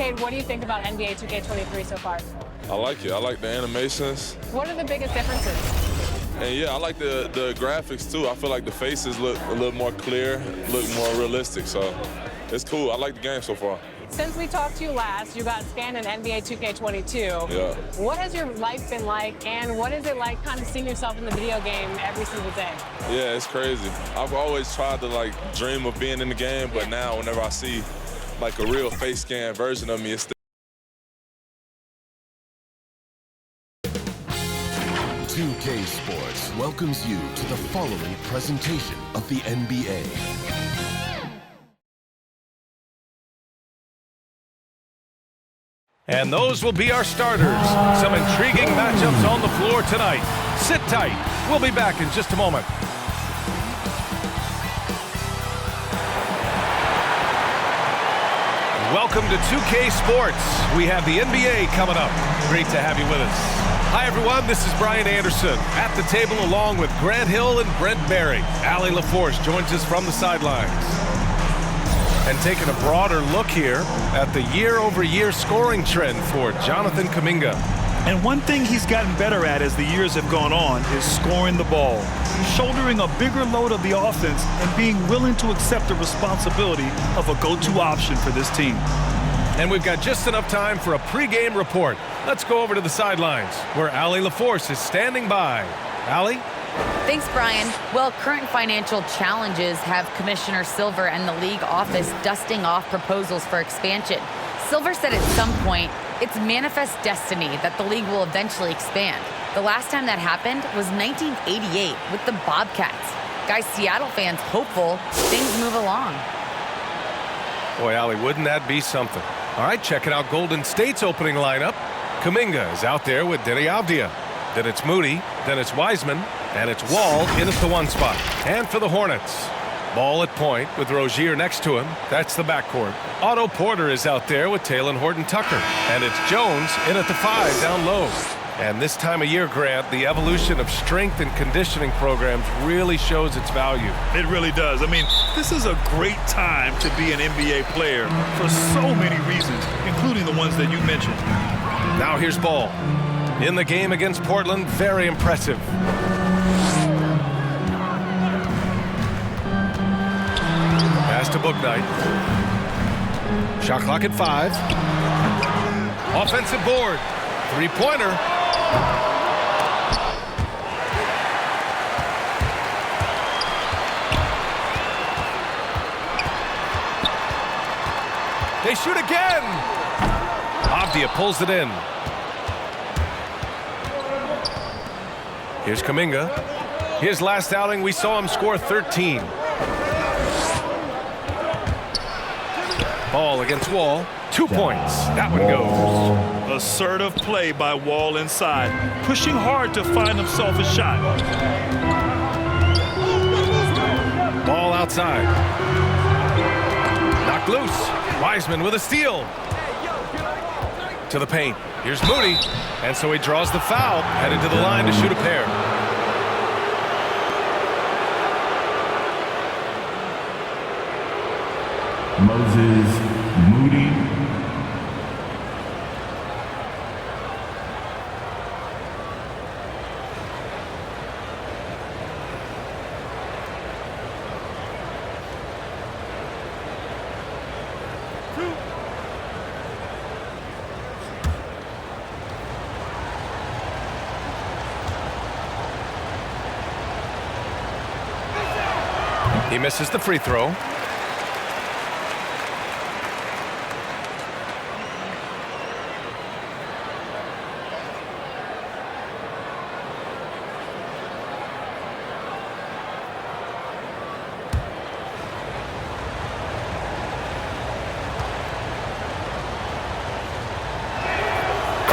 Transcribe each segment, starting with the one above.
Cade, what do you think about NBA 2K23 so far? I like it. I like the animations. What are the biggest differences? And yeah, I like the graphics too. I feel like the faces look a little more clear, look more realistic. So it's cool. I like the game so far. Since we talked to you last, you got scanned in NBA 2K22. Yeah. What has your life been like, and what is it like kind of seeing yourself in the video game every single day? Yeah, it's crazy. I've always tried to like dream of being in the game, but now whenever I see like a real face scan version of me, it's 2K Sports welcomes you to the following presentation of the NBA. And those will be our starters. Some intriguing matchups on the floor tonight. Sit tight. We'll be back in just a moment. Welcome to 2K Sports. We have the NBA coming up. Great to have you with us. Hi, everyone. This is Brian Anderson at the table along with Grant Hill and Brent Barry. Allie LaForce joins us from the sidelines. And taking a broader look here at the year-over-year scoring trend for Jonathan Kum'inga. And one thing he's gotten better at as the years have gone on is scoring the ball, shouldering a bigger load of the offense and being willing to accept the responsibility of a go-to option for this team. And we've got just enough time for a pregame report. Let's go over to the sidelines where Allie LaForce is standing by. Allie? Thanks, Brian. Well, current financial challenges have Commissioner Silver and the league office dusting off proposals for expansion. Silver said at some point, it's manifest destiny that the league will eventually expand. The last time that happened was 1988 with the Bobcats. Guys, Seattle fans hopeful things move along. Boy, Allie, wouldn't that be something? All right, checking out Golden State's opening lineup. Kum'inga is out there with Denny Avdia. Then it's Moody, then it's Wiseman, and it's Wall in at the one spot. And for the Hornets, Ball at point with Rozier next to him. That's the backcourt. Otto Porter is out there with Talen Horton-Tucker. And it's Jones in at the 5 down low. And this time of year, Grant, the evolution of strength and conditioning programs really shows its value. It really does. I mean, this is a great time to be an NBA player for so many reasons, including the ones that you mentioned. Now here's Ball. In the game against Portland, very impressive. Pass to Bouknight. Shot clock at 5. Offensive board. Three-pointer. They shoot again. Avdia pulls it in. Here's Kum'inga. His last outing, we saw him score 13. Ball against Wall. 2 points. That one goes. Assertive play by Wall inside, pushing hard to find himself a shot. Ball outside. Knocked loose. Wiseman with a steal. To the paint. Here's Moody. And so he draws the foul, headed to the line to shoot a pair. Moses Moody. He misses the free throw.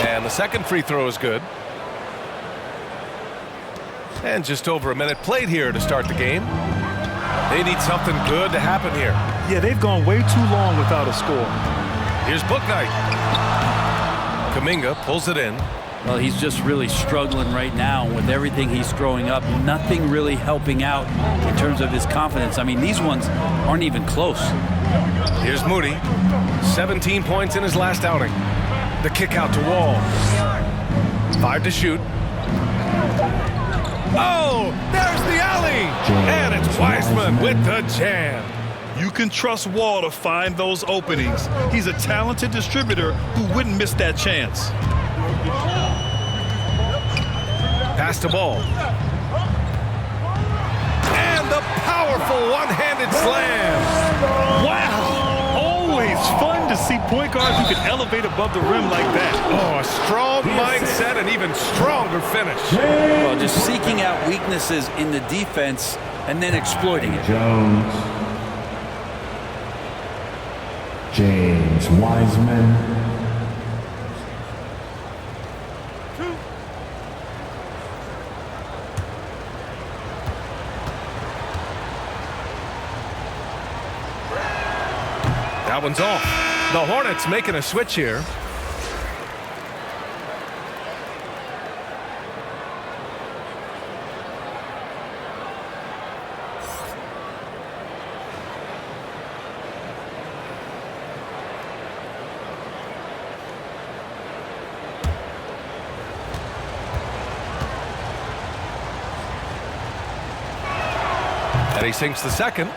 And the second free throw is good. And just over a minute played here to start the game. They need something good to happen here. Yeah, they've gone way too long without a score. Here's Bouknight. Kum'inga pulls it in. Well, he's just really struggling right now with everything he's throwing up. Nothing really helping out in terms of his confidence. I mean, these ones aren't even close. Here's Moody. 17 points in his last outing. The kick out to Wall. 5 to shoot. Oh, there's the alley. And it's Wiseman with the jam. You can trust Wall to find those openings. He's a talented distributor who wouldn't miss that chance. Pass to Ball. And the powerful one-handed slam. Wow! Always fun to see point guards who can elevate above the rim like that. Oh, a strong mindset and even stronger finish. Well, just seeking out weaknesses in the defense and then exploiting it. Jones. James Wiseman. That one's off. The Hornets making a switch here. And he sinks the second.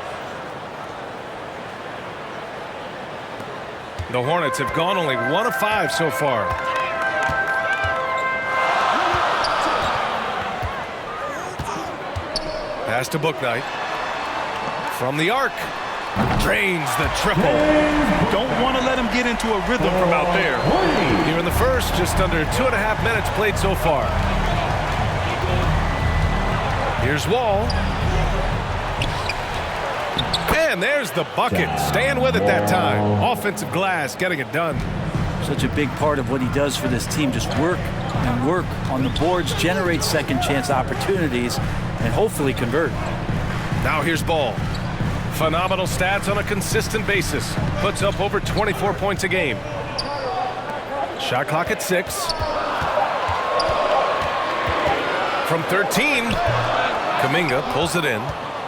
The Hornets have gone only 1 of 5 so far. Pass to Bouknight. From the arc. Drains the triple. Don't want to let him get into a rhythm from out there. Here in the first, just under 2.5 minutes played so far. Here's Wall. And there's the bucket. Staying with it that time. Offensive glass, getting it done. Such a big part of what he does for this team. Just work and work on the boards, generate second chance opportunities, and hopefully convert. Now here's Ball. Phenomenal stats on a consistent basis. Puts up over 24 points a game. Shot clock at 6. From 13, Kum'inga pulls it in.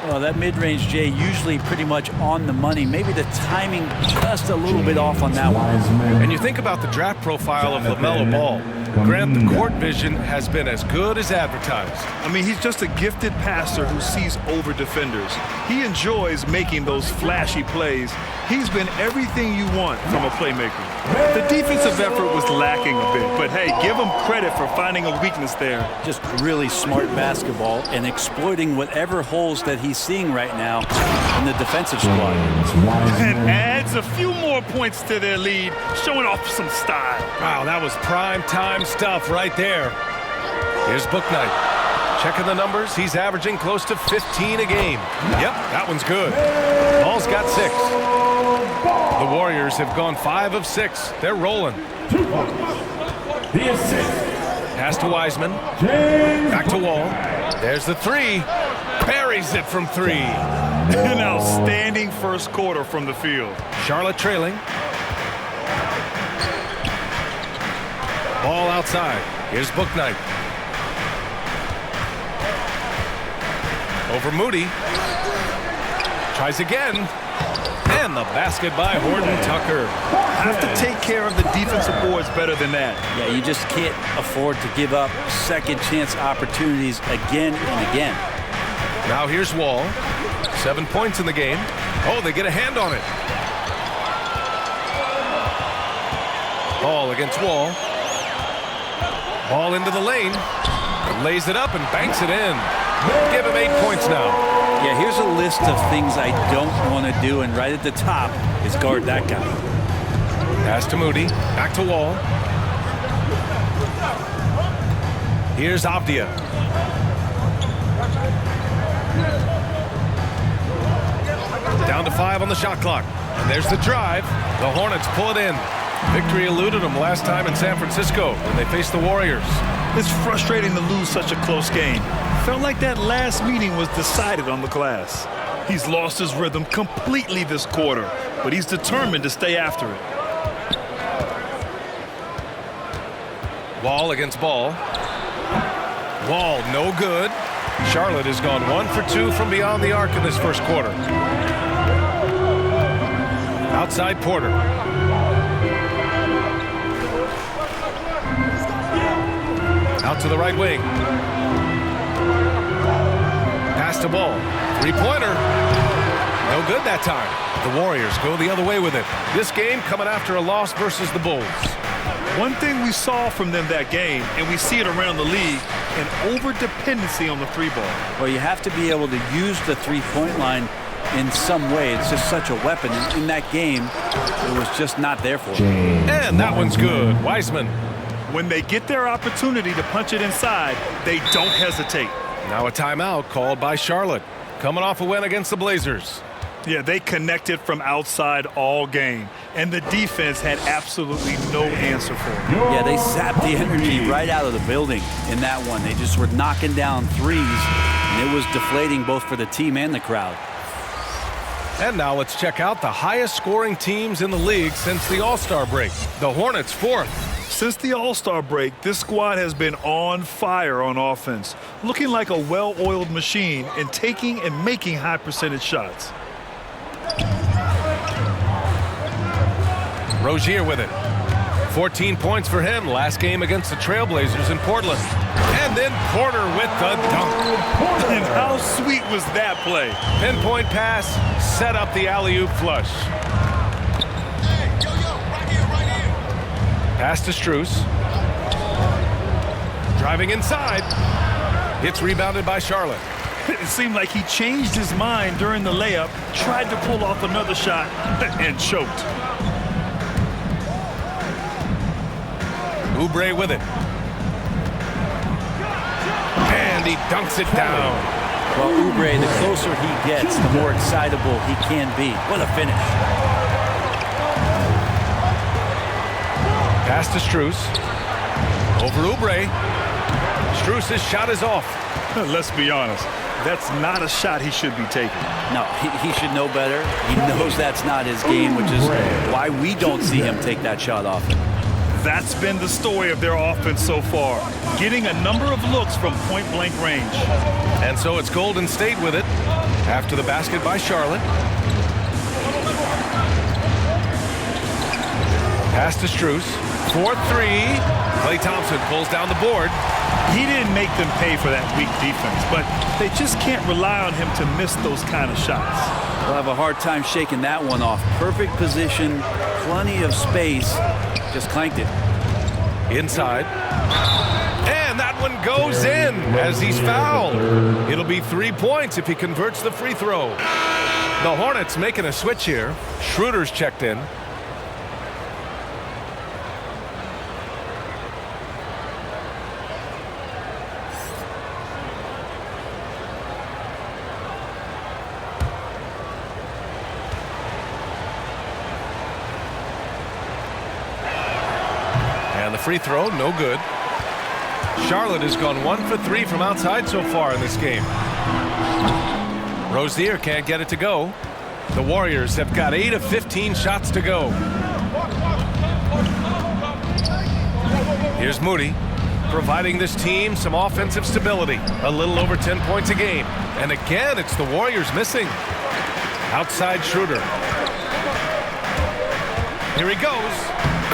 Well, that mid-range, Jay, usually pretty much on the money. Maybe the timing just a little bit off on that one. And you think about the draft profile of LaMelo Ball. Grant, the court vision has been as good as advertised. I mean, he's just a gifted passer who sees over defenders. He enjoys making those flashy plays. He's been everything you want from a playmaker. The defensive effort was lacking a bit, but hey, give him credit for finding a weakness there. Just really smart basketball and exploiting whatever holes that he's seeing right now in the defensive squad. And adds a few more points to their lead, showing off some style. Wow, that was prime time stuff right there. Here's Bouknight. Checking the numbers, he's averaging close to 15 a game. Yep, that one's good. Ball's got 6. The Warriors have gone 5 of 6. They're rolling. The assist. Pass to Wiseman. Back to Wall. There's the 3. Buries it from 3. An outstanding first quarter from the field. Charlotte trailing. Ball outside. Here's Bouknight. Over Moody. Tries again. And the basket by Horton Tucker. Have to take care of the defensive boards better than that. Yeah, you just can't afford to give up second chance opportunities again and again. Now here's Wall. 7 points in the game. Oh, they get a hand on it. Ball against Wall. Ball into the lane. Lays it up and banks it in. Give him 8 points now. Yeah, here's a list of things I don't want to do, and right at the top is guard that guy. Pass to Moody. Back to Wall. Here's Avdia. Down to 5 on the shot clock. And there's the drive. The Hornets pull it in. Victory eluded them last time in San Francisco when they faced the Warriors. It's frustrating to lose such a close game. Felt like that last meeting was decided on the glass. He's lost his rhythm completely this quarter, but he's determined to stay after it. Wall against Ball. Wall no good. Charlotte has gone 1 for 2 from beyond the arc in this first quarter. Outside Porter. Out to the right wing. Pass the ball. Three-pointer. No good that time. The Warriors go the other way with it. This game coming after a loss versus the Bulls. One thing we saw from them that game, and we see it around the league, an over-dependency on the three ball. Well, you have to be able to use the three-point line in some way. It's just such a weapon. In that game, it was just not there for them. And that one's good. Wiseman. When they get their opportunity to punch it inside, they don't hesitate. Now a timeout called by Charlotte. Coming off a win against the Blazers. Yeah, they connected from outside all game, and the defense had absolutely no answer for it. Yeah, they sapped the energy right out of the building in that one. They just were knocking down threes, and it was deflating both for the team and the crowd. And now let's check out the highest scoring teams in the league since the All-Star break. The Hornets fourth. Since the All-Star break, this squad has been on fire on offense, looking like a well-oiled machine and taking and making high percentage shots. Rozier with it. 14 points for him last game against the Trailblazers in Portland. And then Porter with the dunk. And how sweet was that play? Pinpoint pass, set up the alley-oop flush. Pass to Strus. Driving inside. It's rebounded by Charlotte. It seemed like he changed his mind during the layup, tried to pull off another shot, and choked. Oubre with it. And he dunks it down. Well, Oubre, the closer he gets, the more excitable he can be. What a finish. Pass to Strus. Over Oubre. Strus' shot is off. Let's be honest. That's not a shot he should be taking. No, he should know better. He knows that's not his game, which is why we don't see him take that shot often. That's been the story of their offense so far, getting a number of looks from point-blank range. And so it's Golden State with it after the basket by Charlotte. Pass to Strus. 4-3. Klay Thompson pulls down the board. He didn't make them pay for that weak defense, but they just can't rely on him to miss those kind of shots. They'll have a hard time shaking that one off. Perfect position, plenty of space, just clanked it. Inside. And that one goes in as he's fouled. It'll be 3 points if he converts the free throw. The Hornets making a switch here. Schroeder's checked in. And the free throw, no good. Charlotte has gone 1 for 3 from outside so far in this game. Rozier can't get it to go. The Warriors have got 8 of 15 shots to go. Here's Moody, providing this team some offensive stability. A little over 10 points a game. And again, it's the Warriors missing. Outside Schroeder. Here he goes.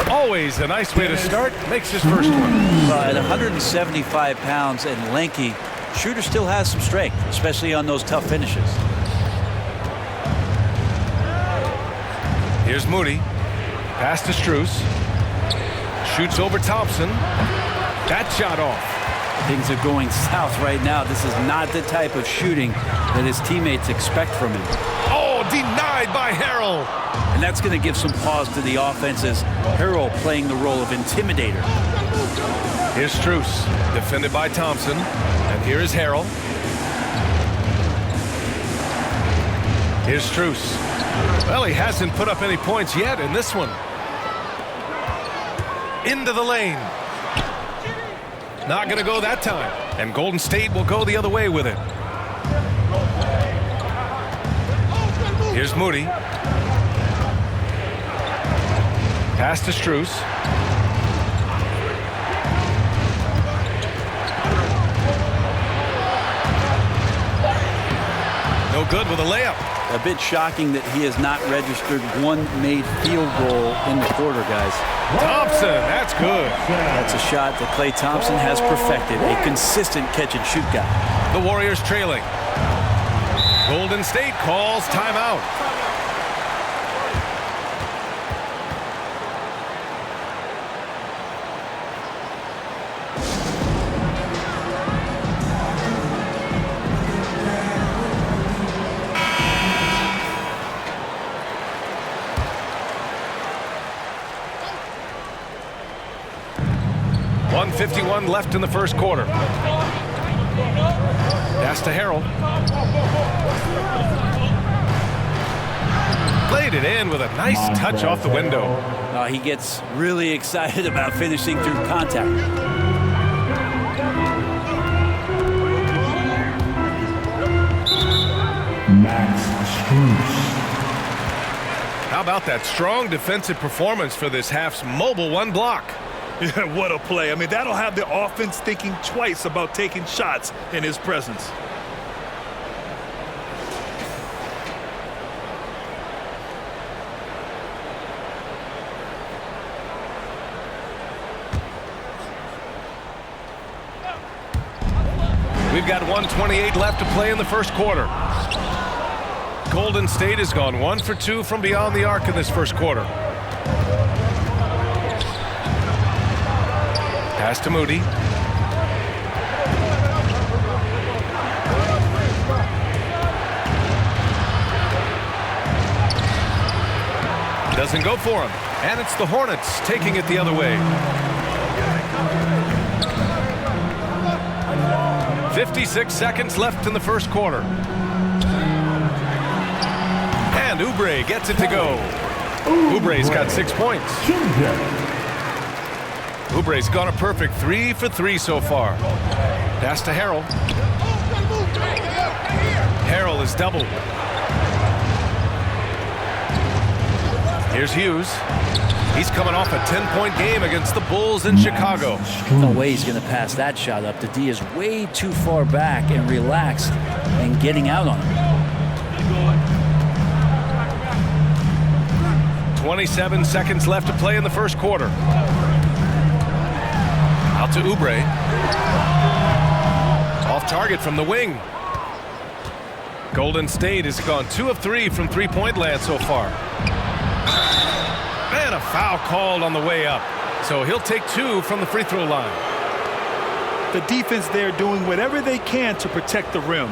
Always a nice way to start. Makes his first one. At 175 pounds and lanky, Schroeder still has some strength, especially on those tough finishes. Here's Moody. Pass to Strus. Shoots over Thompson. That shot off. Things are going south right now. This is not the type of shooting that his teammates expect from him. Oh, denied by Harrell. And that's going to give some pause to the offense as Harrell playing the role of intimidator. Here's Strus, defended by Thompson. And here is Harrell. Here's Strus. Well, he hasn't put up any points yet in this one. Into the lane. Not going to go that time. And Golden State will go the other way with it. Here's Moody. Pass to Strus. No good with a layup. a bit shocking that he has not registered one made field goal in the quarter, guys. Thompson, that's good. That's a shot that Klay Thompson has perfected, a consistent catch-and-shoot guy. The Warriors trailing. Golden State calls timeout. .51 left in the first quarter. Pass to Harrell. Played it in with a nice touch off the window. He gets really excited about finishing through contact. Max Strus. How about that strong defensive performance for this half's mobile one block? Yeah, what a play. I mean, that'll have the offense thinking twice about taking shots in his presence. We've got 1:28 left to play in the first quarter. Golden State has gone 1 for 2 from beyond the arc in this first quarter. Pass to Moody. Doesn't go for him. And it's the Hornets taking it the other way. 56 seconds left in the first quarter. And Oubre gets it to go. Oubre's got 6 points. Oubre's gone a perfect 3 for 3 so far. Pass to Harrell. Harrell is doubled. Here's Hughes. He's coming off a 10-point game against the Bulls in Chicago. No way he's going to pass that shot up. The D is way too far back and relaxed and getting out on him. 27 seconds left to play in the first quarter. Out to Oubre. Off target from the wing. Golden State has gone 2 of 3 from three-point land so far. And a foul called on the way up. So he'll take 2 from the free throw line. The defense there doing whatever they can to protect the rim.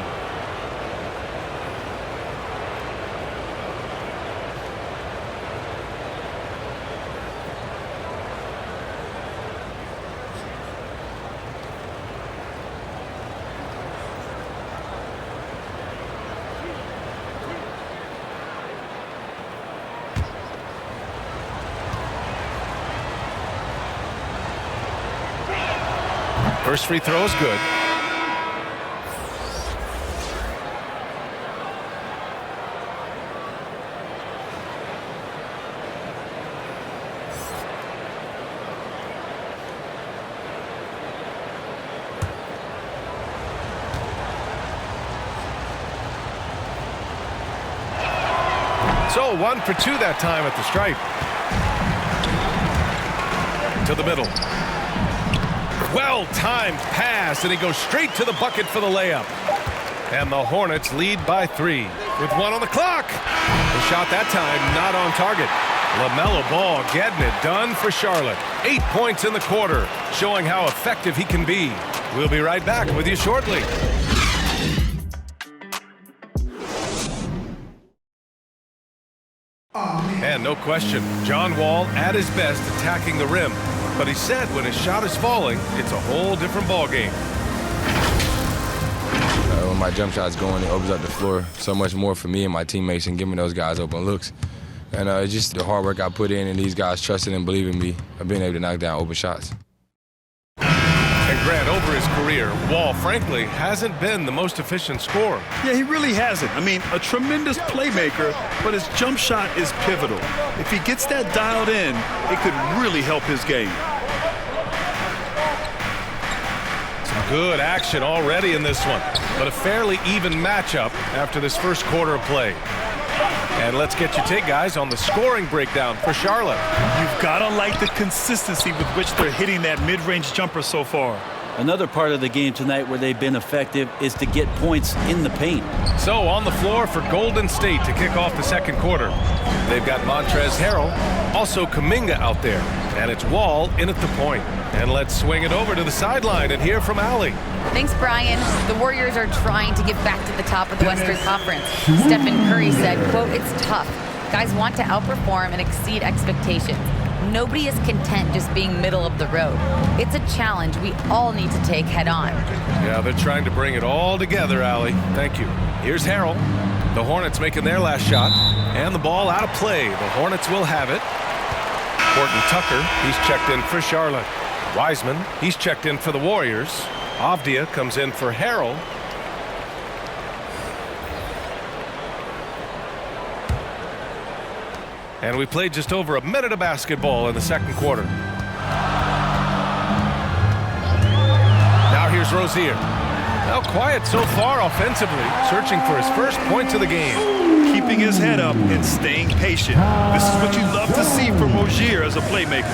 First free throw is good. So 1 for 2 that time at the stripe. To the middle. Well-timed pass, and he goes straight to the bucket for the layup. And the Hornets lead by 3 with 1 on the clock. The shot that time not on target. LaMelo Ball getting it done for Charlotte. 8 points in the quarter, showing how effective he can be. We'll be right back with you shortly. And no question, John Wall at his best attacking the rim. But he said when his shot is falling, it's a whole different ballgame. When my jump shot's going, it opens up the floor so much more for me and my teammates and giving those guys open looks. And it's just the hard work I put in and these guys trusting and believing me of being able to knock down open shots. And Grant, over his career, Wall, frankly, hasn't been the most efficient scorer. Yeah, he really hasn't. I mean, a tremendous playmaker, but his jump shot is pivotal. If he gets that dialed in, it could really help his game. Some good action already in this one, but a fairly even matchup after this first quarter of play. And let's get your take, guys, on the scoring breakdown for Charlotte. You've got to like the consistency with which they're hitting that mid-range jumper so far. Another part of the game tonight where they've been effective is to get points in the paint. So on the floor for Golden State to kick off the second quarter. They've got Montrezl Harrell, also Kum'inga out there. And it's Wall in at the point. And let's swing it over to the sideline and hear from Allie. Thanks, Brian. The Warriors are trying to get back to the top of the Western Conference. Stephen Curry said, quote, "It's tough. Guys want to outperform and exceed expectations. Nobody is content just being middle of the road. It's a challenge we all need to take head on." Yeah, they're trying to bring it all together, Allie. Thank you. Here's Harrell. The Hornets making their last shot. And the ball out of play. The Hornets will have it. Horton Tucker, he's checked in for Charlotte. Wiseman, he's checked in for the Warriors. Avdia comes in for Harrell. And we played just over a minute of basketball in the second quarter. Now here's Rozier. Now quiet so far offensively, searching for his first points of the game. Keeping his head up and staying patient. This is what you love to see from Rozier as a playmaker.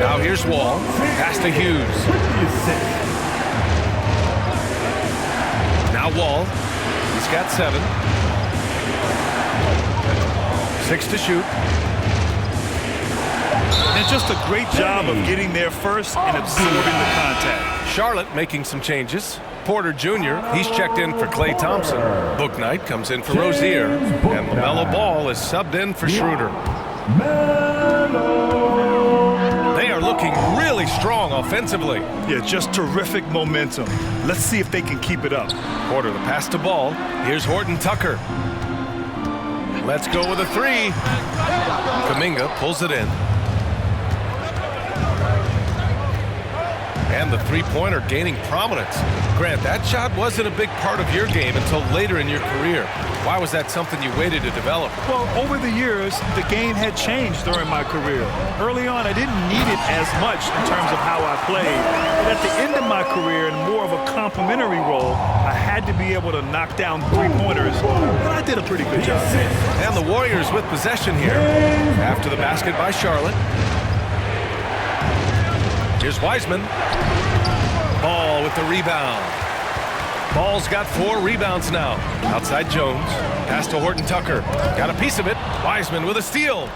Now here's Wall. Pass to Hughes. Now Wall. He's got 7. 6 to shoot. And just a great job of getting there first and absorbing the contact. Charlotte making some changes. Porter Jr., he's checked in for Klay Thompson. Bouknight comes in for Rozier. And LaMelo Ball is subbed in for Schroeder. They are looking really strong offensively. Yeah, just terrific momentum. Let's see if they can keep it up. Porter, the pass to Ball. Here's Horton Tucker. Let's go with a 3. Kum'inga pulls it in. And the three-pointer gaining prominence. Grant, that shot wasn't a big part of your game until later in your career. Why was that something you waited to develop? Well, over the years, the game had changed during my career. Early on, I didn't need it as much in terms of how I played. But at the end of my career, in more of a complementary role, I had to be able to knock down three-pointers. And I did a pretty good job. And the Warriors with possession here. After the basket by Charlotte. Here's Wiseman. Ball with the rebound. Ball's got 4 rebounds now. Outside Jones. Pass to Horton Tucker. Got a piece of it. Wiseman with a steal.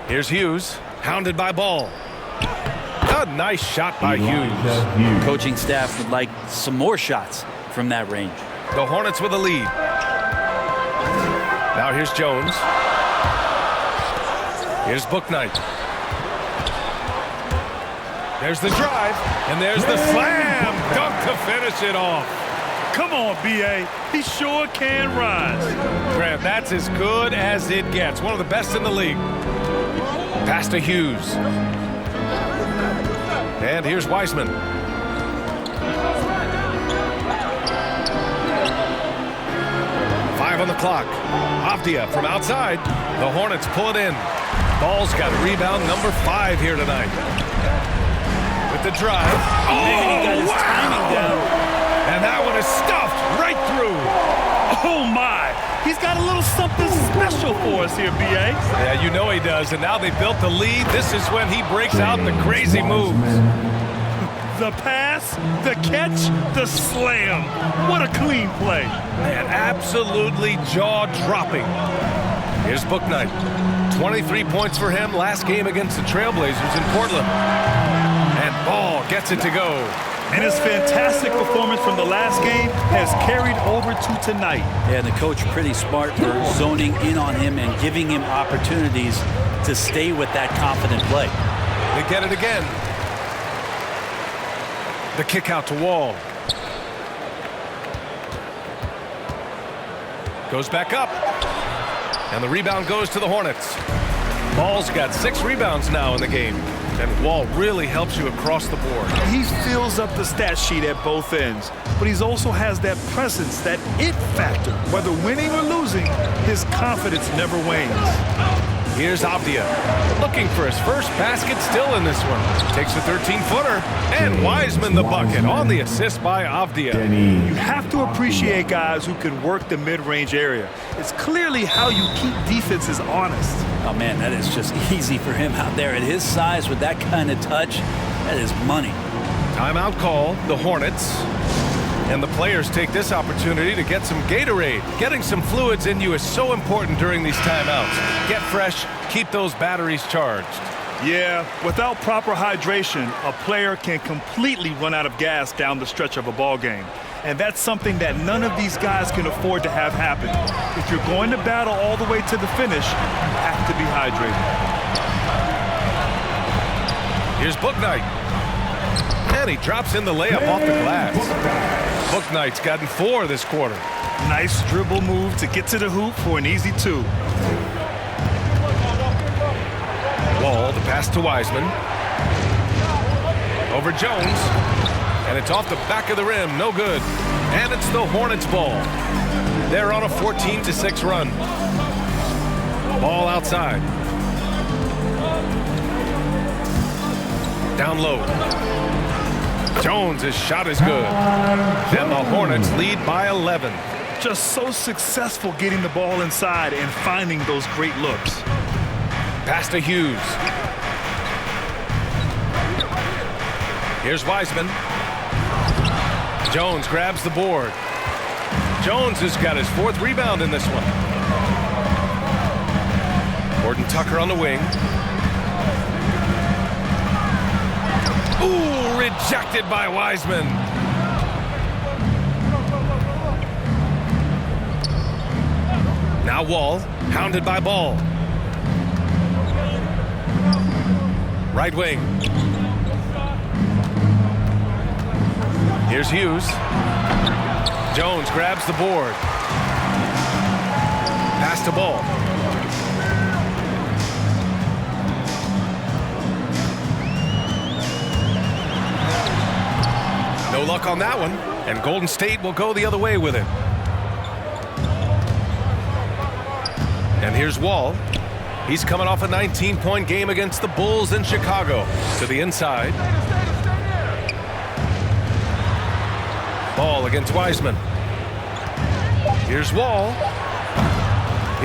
Here's Hughes. Hounded by Ball. A nice shot by Hughes. Coaching staff would like some more shots from that range. The Hornets with a lead. Now here's Jones. Here's Bouknight. There's the drive, and there's the slam dunk to finish it off. Come on, B.A. He sure can rise. Grant, that's as good as it gets. One of the best in the league. Pass to Hughes. And here's Wiseman. Five on the clock. Avdia from outside. The Hornets pull it in. Ball's got rebound number 5 here tonight. With the drive. Oh, he got his timing down. And that one is stuffed right through. Oh, my. He's got a little something special for us here, B.A. Yeah, you know he does. And now they built the lead. This is when he breaks out the crazy moves. The pass, the catch, the slam. What a clean play. Man, absolutely jaw-dropping. Here's Bouknight. 23 points for him last game against the Trailblazers in Portland. And Ball gets it to go. And his fantastic performance from the last game has carried over to tonight. Yeah, and the coach pretty smart for zoning in on him and giving him opportunities to stay with that confident play. They get it again. The kick out to Wall. Goes back up. And the rebound goes to the Hornets. Ball's got 6 rebounds now in the game. And Wall really helps you across the board. He fills up the stat sheet at both ends, but he also has that presence, that it factor. Whether winning or losing, his confidence never wanes. Here's Avdia, looking for his first basket still in this one. Takes a 13-footer, and Wiseman the bucket on the assist by Avdia. You have to appreciate guys who can work the mid-range area. It's clearly how you keep defenses honest. Oh, man, that is just easy for him out there. At his size with that kind of touch, that is money. Timeout call, the Hornets. And the players take this opportunity to get some Gatorade. Getting some fluids in you is so important during these timeouts. Get fresh, keep those batteries charged. Yeah, without proper hydration, a player can completely run out of gas down the stretch of a ball game. And that's something that none of these guys can afford to have happen. If you're going to battle all the way to the finish, you have to be hydrated. Here's Bouknight. And he drops in the layup off the glass. Bouknight's gotten 4 this quarter. Nice dribble move to get to the hoop for an easy 2. Wall, the pass to Wiseman. Over Jones. And it's off the back of the rim, no good. And it's the Hornets ball. They're on a 14-6 run. Ball outside. Down low. Jones' shot is good. Then the Hornets lead by 11. Just so successful getting the ball inside and finding those great looks. Pass to Hughes. Here's Wiseman. Jones grabs the board. Jones has got his 4th rebound in this one. Gordon Tucker on the wing. Ooh, rejected by Wiseman. Now Wall, hounded by Ball. Right wing. Here's Hughes. Jones grabs the board. Pass to Ball. No luck on that one, and Golden State will go the other way with it. And here's Wall. He's coming off a 19-point game against the Bulls in Chicago. To the inside. Ball against Wiseman. Here's Wall.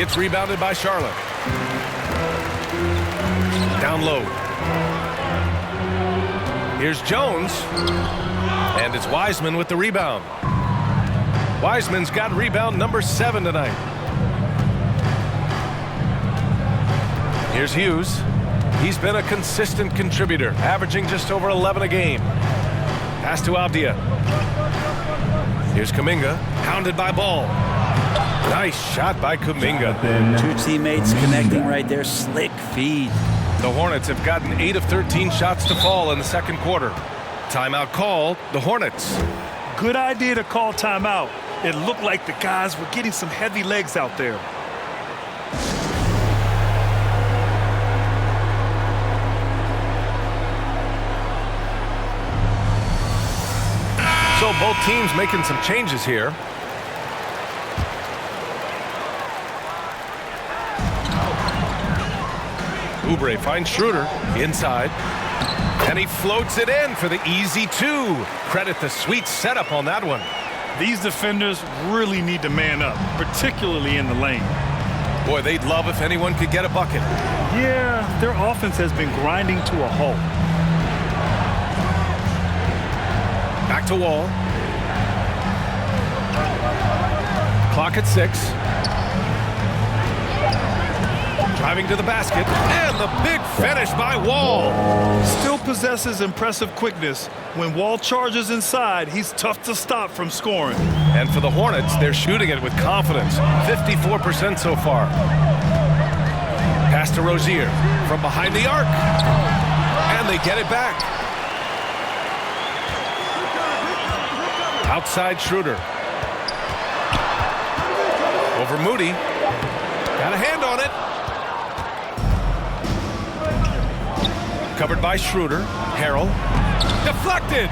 It's rebounded by Charlotte. Down low. Here's Jones. And it's Wiseman with the rebound. Wiseman's got rebound number 7 tonight. Here's Hughes. He's been a consistent contributor, averaging just over 11 a game. Pass to Avdia. Here's Kum'inga, hounded by Ball. Nice shot by Kum'inga. 2 teammates connecting right there. Slick feed. The Hornets have gotten 8 of 13 shots to fall in the second quarter. Timeout called, the Hornets. Good idea to call timeout. It looked like the guys were getting some heavy legs out there. So both teams making some changes here. Oubre finds Schroeder inside. And he floats it in for the easy 2. Credit the sweet setup on that one. These defenders really need to man up, particularly in the lane. Boy, they'd love if anyone could get a bucket. Yeah, their offense has been grinding to a halt. Back to Wall. Clock at 6. Driving to the basket, and the big finish by Wall. Still possesses impressive quickness. When Wall charges inside, he's tough to stop from scoring. And for the Hornets, they're shooting it with confidence. 54% so far. Pass to Rozier from behind the arc. And they get it back. Outside Schroeder. Over Moody. Got a hand on it. Covered by Schroeder. Harrell. Deflected.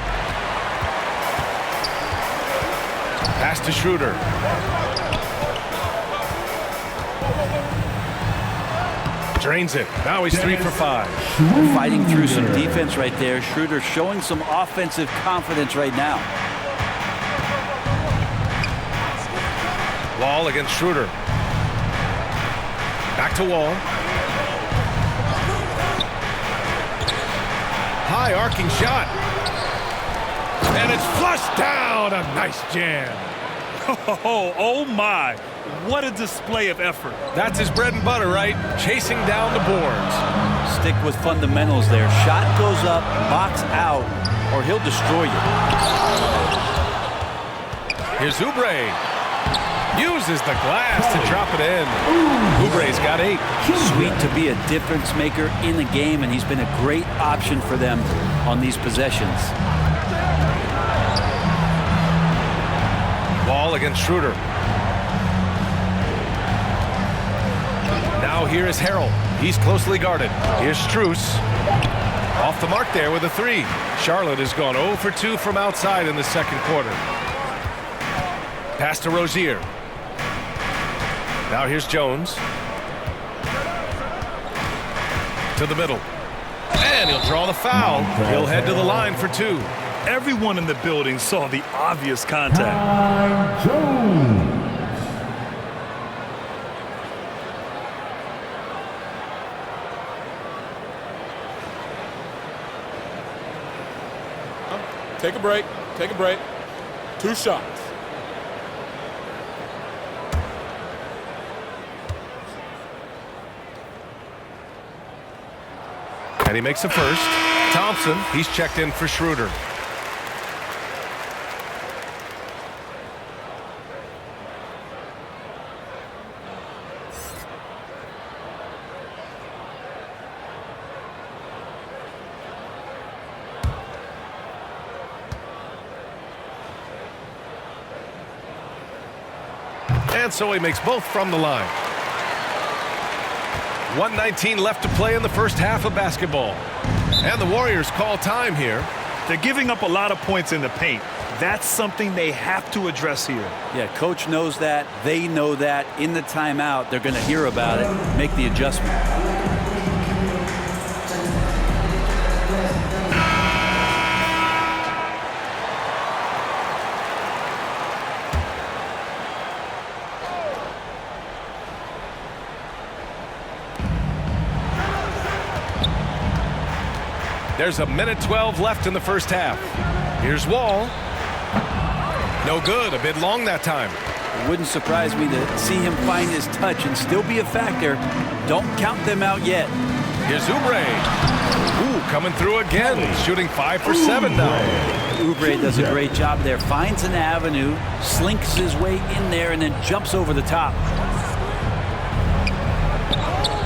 Pass to Schroeder. Drains it. Now he's 3 for 5. Fighting through some defense right there. Schroeder showing some offensive confidence right now. Wall against Schroeder. Back to Wall. High arcing shot. And it's flushed down. A nice jam. Oh my. What a display of effort. That's his bread and butter, right? Chasing down the boards. Stick with fundamentals there. Shot goes up, box out, or he'll destroy you. Here's Oubre. Uses the glass to drop it in. Oubre's got 8. Sweet to be a difference maker in the game, and he's been a great option for them on these possessions. Wall against Schroeder. Now here is Harrell. He's closely guarded. Here's Strus. Off the mark there with a 3. Charlotte has gone 0 for 2 from outside in the second quarter. Pass to Rozier. Now here's Jones. To the middle. And he'll draw the foul. He'll head to the line for 2. Everyone in the building saw the obvious contact. Jones. Take a break. Take a break. 2 shots. And he makes a first. Thompson, he's checked in for Schroeder. And so he makes both from the line. 1:19 left to play in the first half of basketball. And the Warriors call time here. They're giving up a lot of points in the paint. That's something they have to address here. Yeah, coach knows that. They know that. In the timeout, they're going to hear about it, make the adjustment. There's a minute 12 left in the first half. Here's Wall. No good. A bit long that time. It wouldn't surprise me to see him find his touch and still be a factor. Don't count them out yet. Here's Oubre. Ooh, coming through again. Shooting 5 for 7 now. Oubre does a great job there. Finds an avenue, slinks his way in there, and then jumps over the top.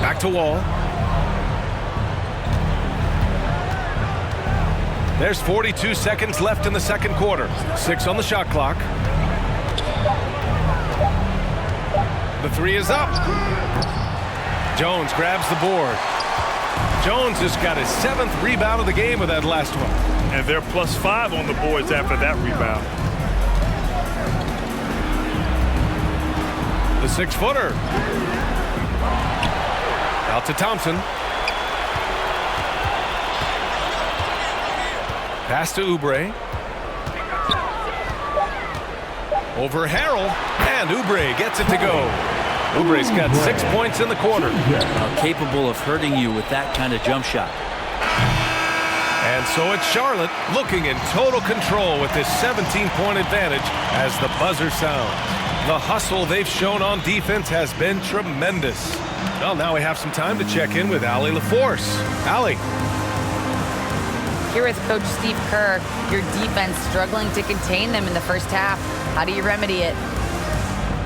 Back to Wall. There's 42 seconds left in the second quarter. 6 on the shot clock. The 3 is up. Jones grabs the board. Jones has got his 7th rebound of the game with that last one. And they're +5 on the boards after that rebound. The 6-footer. Out to Thompson. Pass to Oubre. Over Harrell. And Oubre gets it to go. Oubre's got 6 points in the quarter. Capable of hurting you with that kind of jump shot. And so it's Charlotte looking in total control with this 17-point advantage as the buzzer sounds. The hustle they've shown on defense has been tremendous. Well, now we have some time to check in with Allie LaForce. Allie. Here with Coach Steve Kerr, your defense struggling to contain them in the first half. How do you remedy it?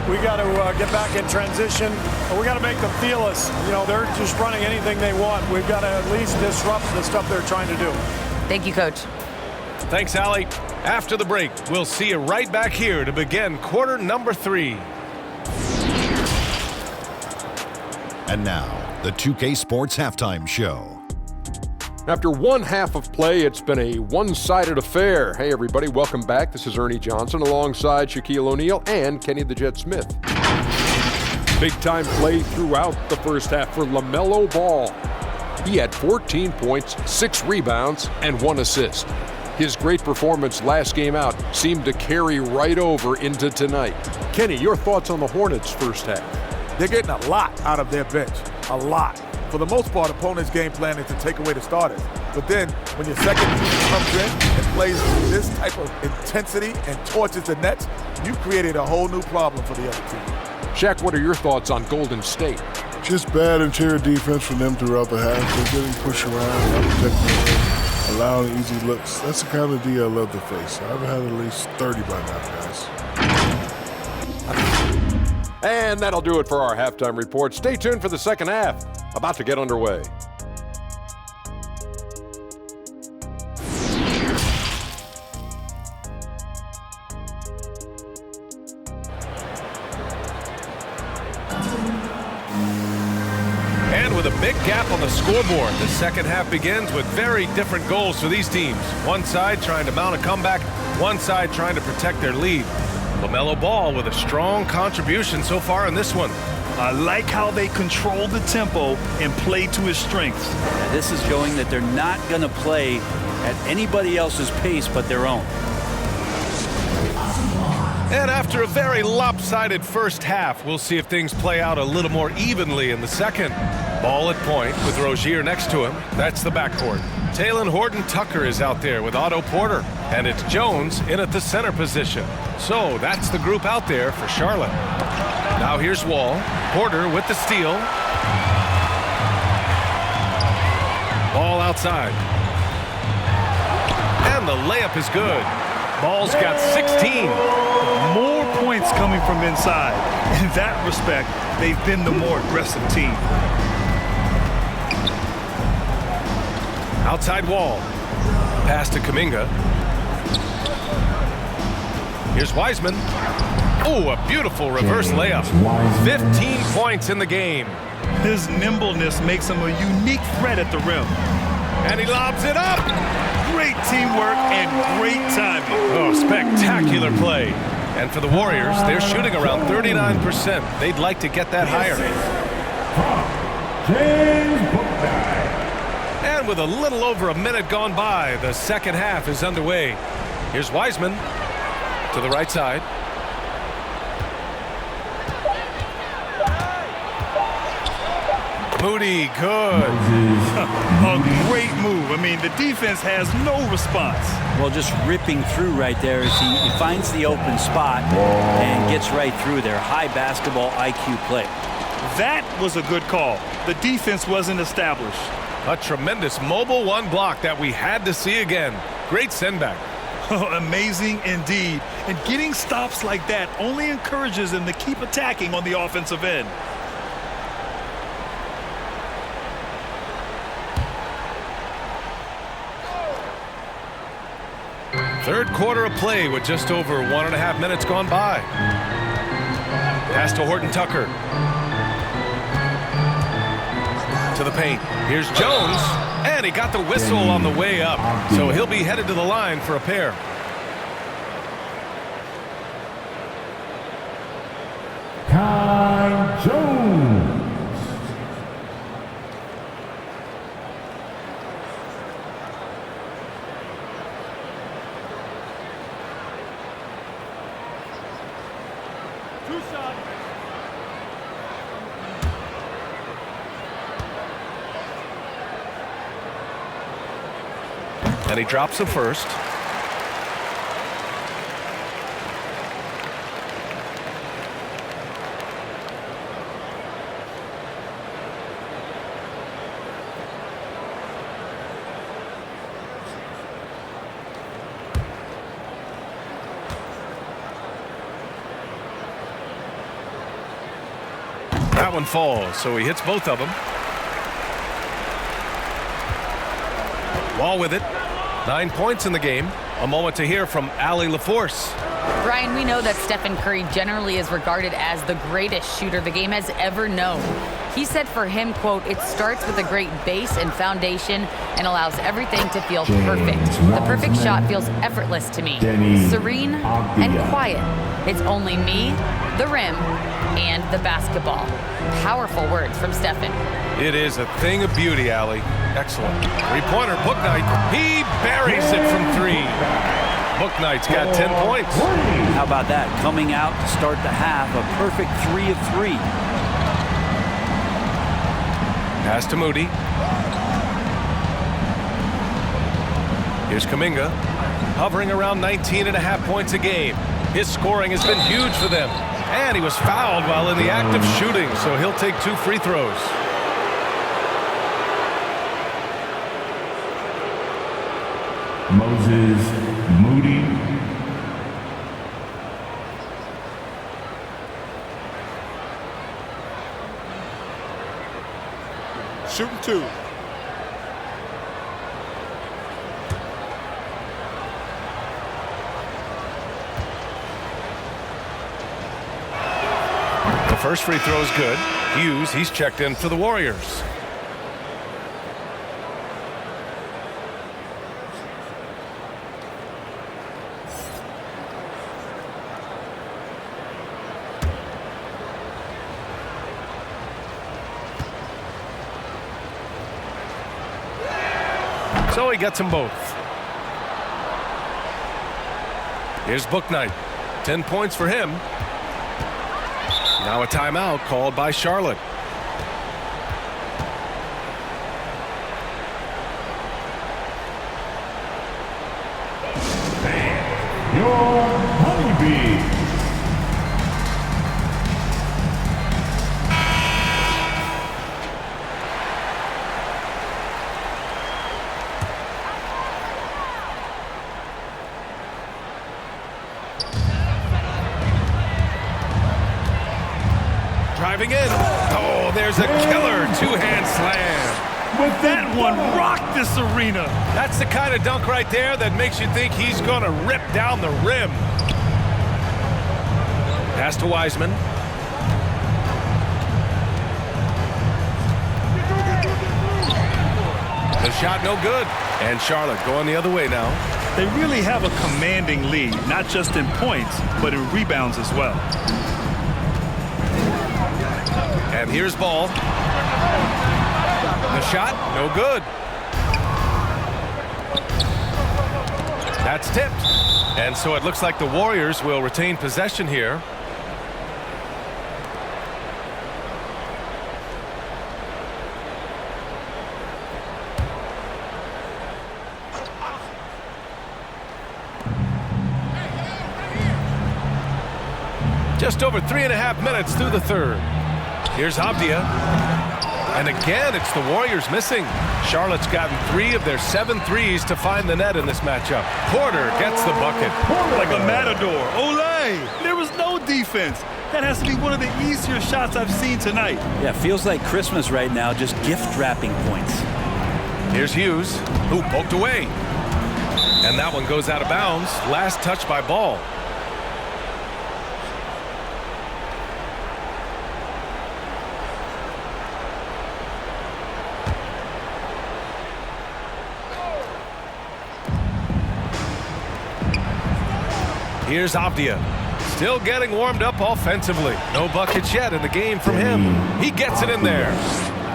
We got to get back in transition. We got to make them feel us. You know, they're just running anything they want. We've got to at least disrupt the stuff they're trying to do. Thank you, Coach. Thanks, Allie. After the break, we'll see you right back here to begin quarter number 3. And now, the 2K Sports Halftime Show. After one half of play, it's been a one-sided affair. Hey, everybody, welcome back. This is Ernie Johnson alongside Shaquille O'Neal and Kenny the Jet Smith. Big-time play throughout the first half for LaMelo Ball. He had 14 points, 6 rebounds, and 1 assist. His great performance last game out seemed to carry right over into tonight. Kenny, your thoughts on the Hornets' first half? They're getting a lot out of their bench, a lot. For the most part, opponents' game plan is to take away the starters. But then, when your second team comes in and plays this type of intensity and torches the nets, you've created a whole new problem for the other team. Shaq, what are your thoughts on Golden State? Just bad interior defense from them throughout the half. They're getting pushed around, not protecting the rim, allowing easy looks. That's the kind of D I love to face. I've had at least 30 by now, guys. And that'll do it for our halftime report. Stay tuned for the second half, about to get underway. And with a big gap on the scoreboard, the second half begins with very different goals for these teams. One side trying to mount a comeback, one side trying to protect their lead. LaMelo Ball with a strong contribution so far in this one. I like how they control the tempo and play to his strengths. Yeah, this is showing that they're not going to play at anybody else's pace but their own. And after a very lopsided first half, we'll see if things play out a little more evenly in the second. Ball at point with Rozier next to him. That's the backcourt. Talen Horton-Tucker is out there with Otto Porter. And it's Jones in at the center position. So that's the group out there for Charlotte. Now here's Wall. Porter with the steal. Ball outside. And the layup is good. Ball's got 16. More points coming from inside. In that respect, they've been the more aggressive team. Outside Wall. Pass to Kum'inga. Here's Wiseman. Oh, a beautiful reverse layup. 15 points in the game. His nimbleness makes him a unique threat at the rim. And he lobs it up. Great teamwork and great timing. Oh, spectacular play. And for the Warriors, they're shooting around 39%. They'd like to get that higher. And with a little over a minute gone by, the second half is underway. Here's Wiseman to the right side. Moody, good. A great move. I mean, the defense has no response. Well, just ripping through right there as he finds the open spot and gets right through there. High basketball IQ play. That was a good call. The defense wasn't established. A tremendous mobile one block that we had to see again. Great sendback. Amazing indeed. And getting stops like that only encourages them to keep attacking on the offensive end. Third quarter of play with just over 1.5 minutes gone by. Pass to Horton-Tucker. To the paint. Here's Jones. And he got the whistle on the way up. So he'll be headed to the line for a pair. Kai Jones. And he drops the first. That one falls, so he hits both of them. Wall with it. 9 points in the game. A moment to hear from Allie LaForce. Brian, we know that Stephen Curry generally is regarded as the greatest shooter the game has ever known. He said for him, quote, "It starts with a great base and foundation and allows everything to feel perfect. The perfect shot feels effortless to me, serene and quiet. It's only me, the rim, and the basketball. Powerful words from Stephen. It is a thing of beauty, Allie. Excellent. Three-pointer, Bouknight. He buries it from three. Bouknight's got 10 points. How about that? Coming out to start the half, a perfect 3 of 3. Pass to Moody. Here's Kum'inga, hovering around 19.5 points a game. His scoring has been huge for them. And he was fouled while in the act of shooting, so he'll take 2 free throws. Moses Moody. Shooting 2. The first free throw is good. Hughes, he's checked in for the Warriors. So he gets them both. Here's Bouknight. 10 points for him. Now a timeout called by Charlotte. Your Honeybee. Driving in. Oh, there's a killer two-hand slam. With that one, rocked this arena. That's the kind of dunk right there that makes you think he's going to rip down the rim. Pass to Wiseman. The shot no good. And Charlotte going the other way now. They really have a commanding lead, not just in points, but in rebounds as well. And here's Ball. The shot, no good. That's tipped. And so it looks like the Warriors will retain possession here. Just over 3.5 minutes through the third. Here's Avdia. And again, it's the Warriors missing. Charlotte's gotten 3 of their 7 threes to find the net in this matchup. Porter gets the bucket. Like a matador. Olé! There was no defense. That has to be one of the easier shots I've seen tonight. Yeah, feels like Christmas right now, just gift wrapping points. Here's Hughes, who poked away. And that one goes out of bounds. Last touch by Ball. Here's Avdia, still getting warmed up offensively. No buckets yet in the game from him. He gets it in there.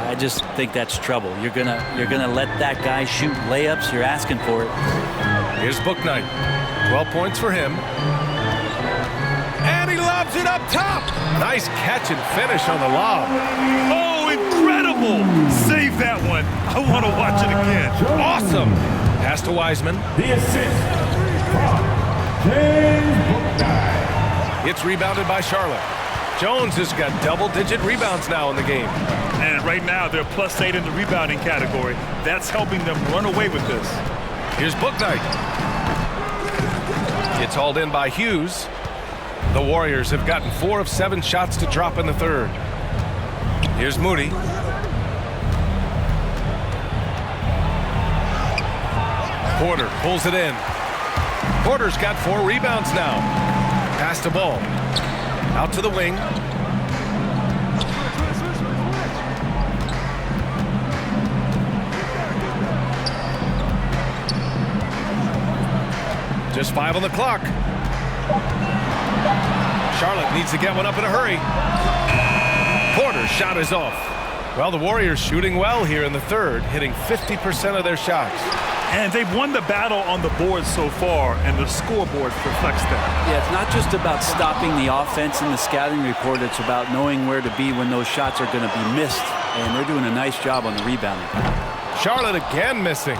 I just think that's trouble. You're gonna let that guy shoot layups. You're asking for it. Here's Bouknight. 12 points for him. And he lobs it up top. Nice catch and finish on the lob. Oh, incredible! Save that one. I want to watch it again. Awesome. Pass to Wiseman. The assist. It's rebounded by Charlotte. Jones has got double-digit rebounds now in the game. And right now, they're +8 in the rebounding category. That's helping them run away with this. Here's Bouknight. It's hauled in by Hughes. The Warriors have gotten 4 of 7 shots to drop in the third. Here's Moody. Porter pulls it in. Porter's got 4 rebounds now. Pass to Ball. Out to the wing. Just 5 on the clock. Charlotte needs to get one up in a hurry. Porter's shot is off. Well, the Warriors shooting well here in the third, hitting 50% of their shots. And they've won the battle on the board so far, and the scoreboard reflects that. Yeah, it's not just about stopping the offense in the scouting report. It's about knowing where to be when those shots are going to be missed, and they're doing a nice job on the rebounding. Charlotte again missing.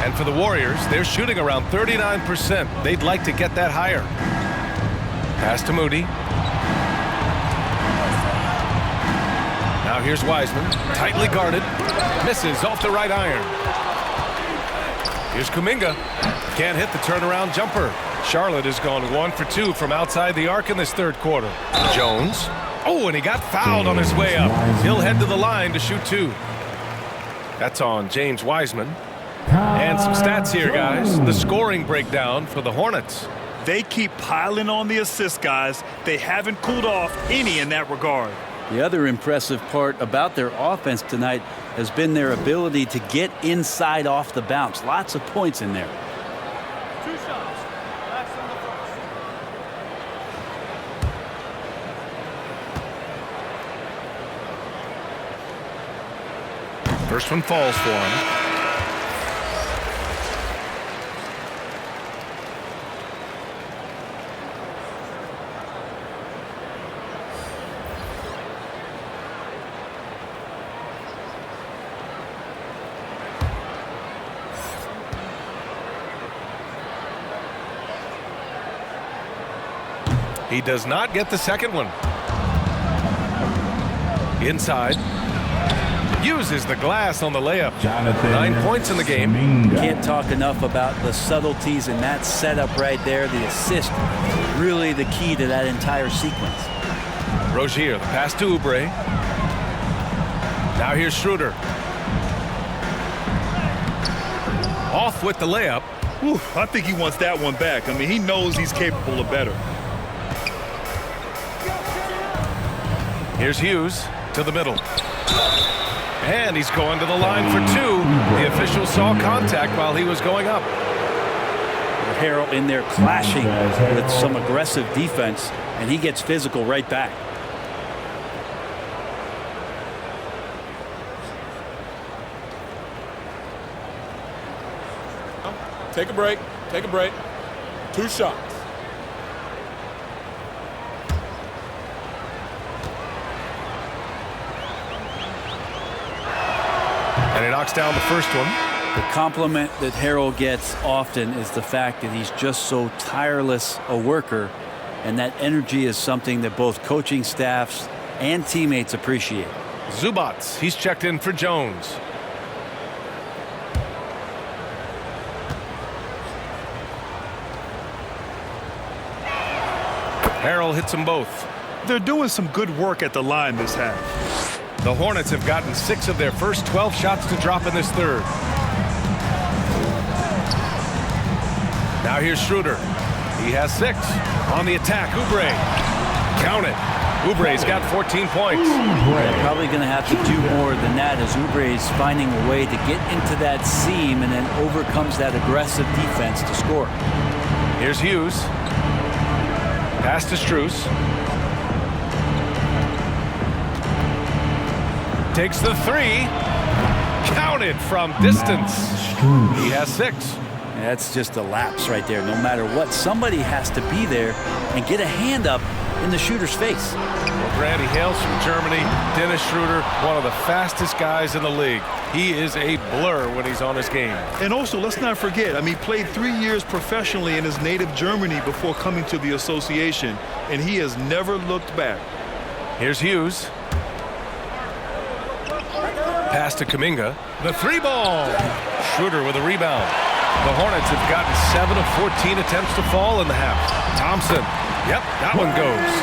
And for the Warriors, they're shooting around 39%. They'd like to get that higher. Pass to Moody. Now here's Wiseman, tightly guarded, misses off the right iron. Here's Kum'inga, can't hit the turnaround jumper. Charlotte has gone 1 for 2 from outside the arc in this third quarter. Jones, oh, and he got fouled on his way up. He'll head to the line to shoot 2. That's on James Wiseman. And some stats here, guys. The scoring breakdown for the Hornets. They keep piling on the assist, guys. They haven't cooled off any in that regard. The other impressive part about their offense tonight has been their ability to get inside off the bounce. Lots of points in there. 2 shots. That's on the First one falls for him. He does not get the second one. Inside. Uses the glass on the layup. 9 points in the game. Can't talk enough about the subtleties in that setup right there. The assist, really the key to that entire sequence. Rozier, the pass to Oubre. Now here's Schroeder. Off with the layup. Whew, I think he wants that one back. I mean, he knows he's capable of better. Here's Hughes to the middle. And he's going to the line for 2. The official saw contact while he was going up. Harrell in there clashing with some aggressive defense, and he gets physical right back. Take a break. Take a break. 2 shots. And he knocks down the first one. The compliment that Harrell gets often is the fact that he's just so tireless a worker, and that energy is something that both coaching staffs and teammates appreciate. Zubats, he's checked in for Jones. Harrell hits them both. They're doing some good work at the line this half. The Hornets have gotten 6 of their first 12 shots to drop in this third. Now here's Schroeder. He has 6. On the attack, Oubre. Count it. Oubre's got 14 points. They're probably going to have to do more than that, as Oubre is finding a way to get into that seam and then overcomes that aggressive defense to score. Here's Hughes. Pass to Strus. Takes the 3. Counted from distance. He has 6. That's just a lapse right there. No matter what, somebody has to be there and get a hand up in the shooter's face. Well, Brad, he hails from Germany. Dennis Schroeder, one of the fastest guys in the league. He is a blur when he's on his game. And also, let's not forget, I mean, he played 3 years professionally in his native Germany before coming to the association, and he has never looked back. Here's Hughes. Pass to Kum'inga. The 3-ball. Schroeder with a rebound. The Hornets have gotten 7 of 14 attempts to fall in the half. Thompson. Yep, that one goes.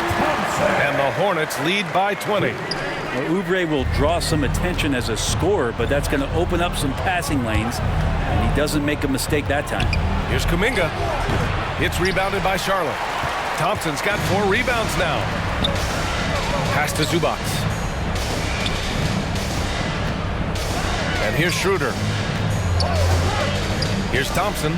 And the Hornets lead by 20. Well, Oubre will draw some attention as a scorer, but that's going to open up some passing lanes, and he doesn't make a mistake that time. Here's Kum'inga. It's rebounded by Charlotte. Thompson's got 4 rebounds now. Pass to Zubats. And here's Schroeder. Here's Thompson.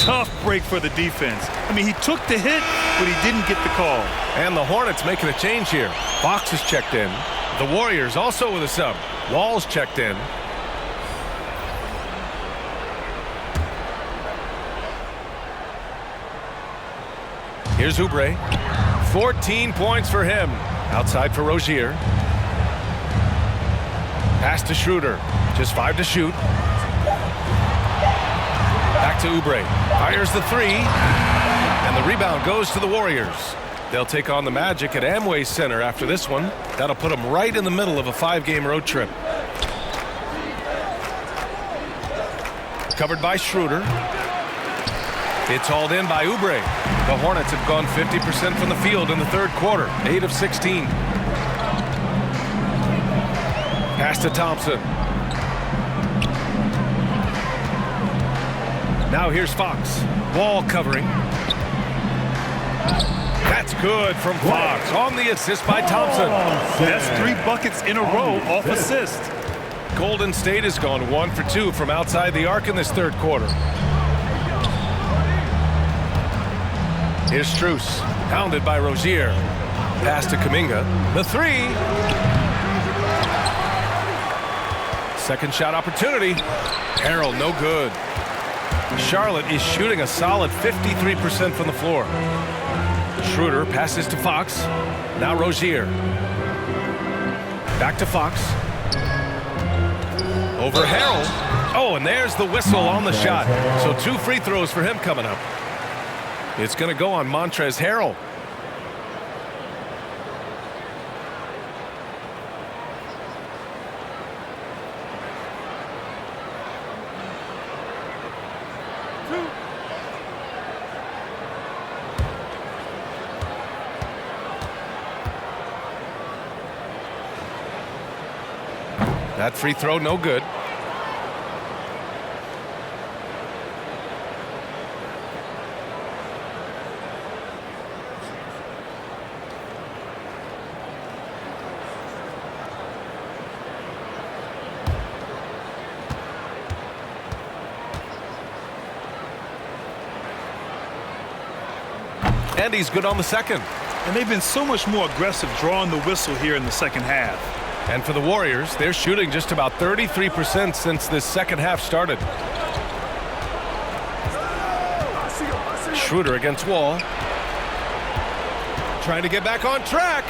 Tough break for the defense. I mean, he took the hit, but he didn't get the call. And the Hornets making a change here. Fox is checked in. The Warriors also with a sub. Wall's checked in. Here's Oubre. 14 points for him. Outside for Rozier. Pass to Schroeder. Just 5 to shoot. Back to Oubre. Fires the 3. And the rebound goes to the Warriors. They'll take on the Magic at Amway Center after this one. That'll put them right in the middle of a 5-game road trip. Covered by Schroeder. It's hauled in by Oubre. The Hornets have gone 50% from the field in the third quarter. 8 of 16. Pass to Thompson. Now here's Fox. Wall covering. That's good from Fox on the assist by Thompson. That's 3 buckets in a row off assist. Golden State has gone 1 for 2 from outside the arc in this third quarter. Here's Strus, pounded by Rozier. Pass to Kum'inga. The 3. Second shot opportunity. Harrell, no good. Charlotte is shooting a solid 53% from the floor. Schroeder passes to Fox. Now Rozier. Back to Fox. Over Harrell. Oh, and there's the whistle on the shot. So 2 free throws for him coming up. It's going to go on Montrezl Harrell. That free throw, no good. And he's good on the second. And they've been so much more aggressive drawing the whistle here in the second half. And for the Warriors, they're shooting just about 33% since this second half started. Schroeder against Wall. Trying to get back on track.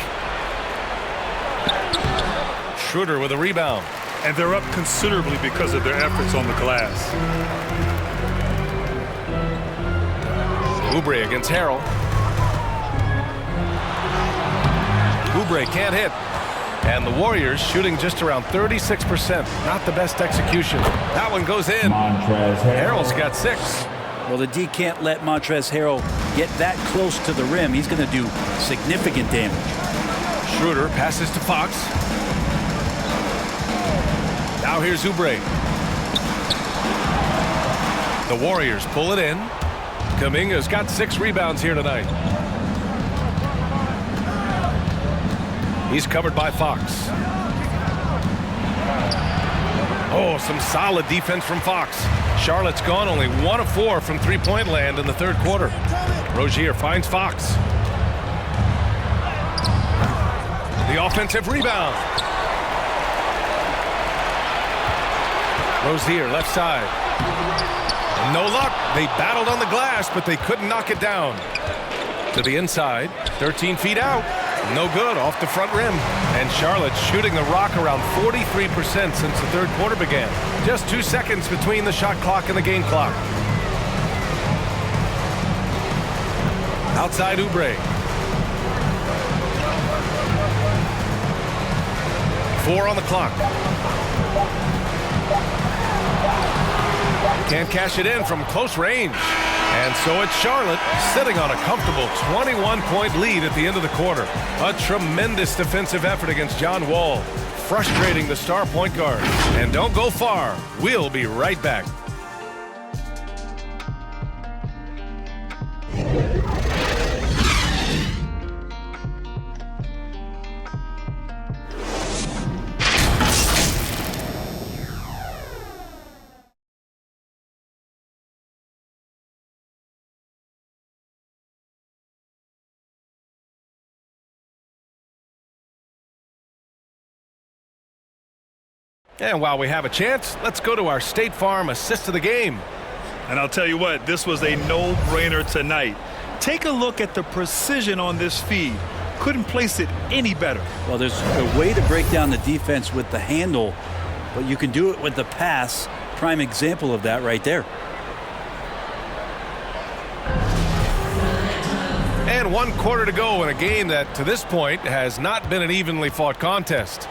Schroeder with a rebound. And they're up considerably because of their efforts on the glass. Oubre against Harrell. Oubre can't hit. And the Warriors shooting just around 36%. Not the best execution. That one goes in. Harrell's got 6. Well, the D can't let Montrezl Harrell get that close to the rim. He's going to do significant damage. Schroeder passes to Fox. Now here's Oubre. The Warriors pull it in. Kuminga's got 6 rebounds here tonight. He's covered by Fox. Oh, some solid defense from Fox. Charlotte's gone only 1 of 4 from three-point land in the third quarter. Rozier finds Fox. The offensive rebound. Rozier left side. No luck. They battled on the glass, but they couldn't knock it down. To the inside, 13 feet out. No good, off the front rim. And Charlotte shooting the rock around 43% since the third quarter began. Just 2 seconds between the shot clock and the game clock. Outside Oubre. 4 on the clock. Can't cash it in from close range. And so it's Charlotte sitting on a comfortable 21-point lead at the end of the quarter. A tremendous defensive effort against John Wall, frustrating the star point guard. And don't go far. We'll be right back. And while we have a chance, let's go to our State Farm assist of the game. And I'll tell you what, this was a no-brainer tonight. Take a look at the precision on this feed. Couldn't place it any better. Well, there's a way to break down the defense with the handle, but you can do it with the pass. Prime example of that right there. And 1 quarter to go in a game that, to this point, has not been an evenly fought contest.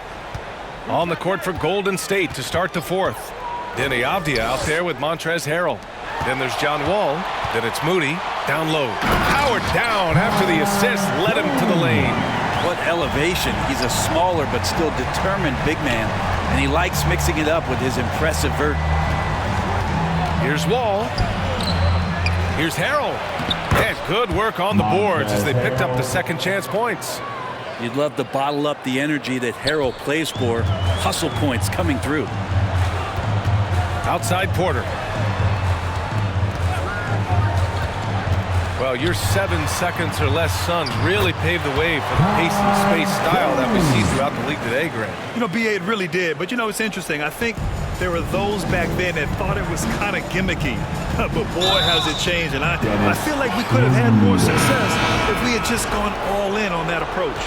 On the court for Golden State to start the fourth. Denny Avdia out there with Montrezl Harrell. Then there's John Wall. Then it's Moody. Down low. Powered down after the assist led him to the lane. What elevation. He's a smaller but still determined big man. And he likes mixing it up with his impressive vert. Here's Wall. Here's Harrell. And good work on the boards as they picked up the second chance points. You'd love to bottle up the energy that Harrell plays for. Hustle points coming through. Outside Porter. Well, your 7 seconds or less Suns really paved the way for the pace and space style that we see throughout the league today, Grant. You know, B.A., it really did. But, you know, it's interesting. I think there were those back then that thought it was kind of gimmicky. But, boy, has it changed. And I feel like we could have had more success if we had just gone all in on that approach.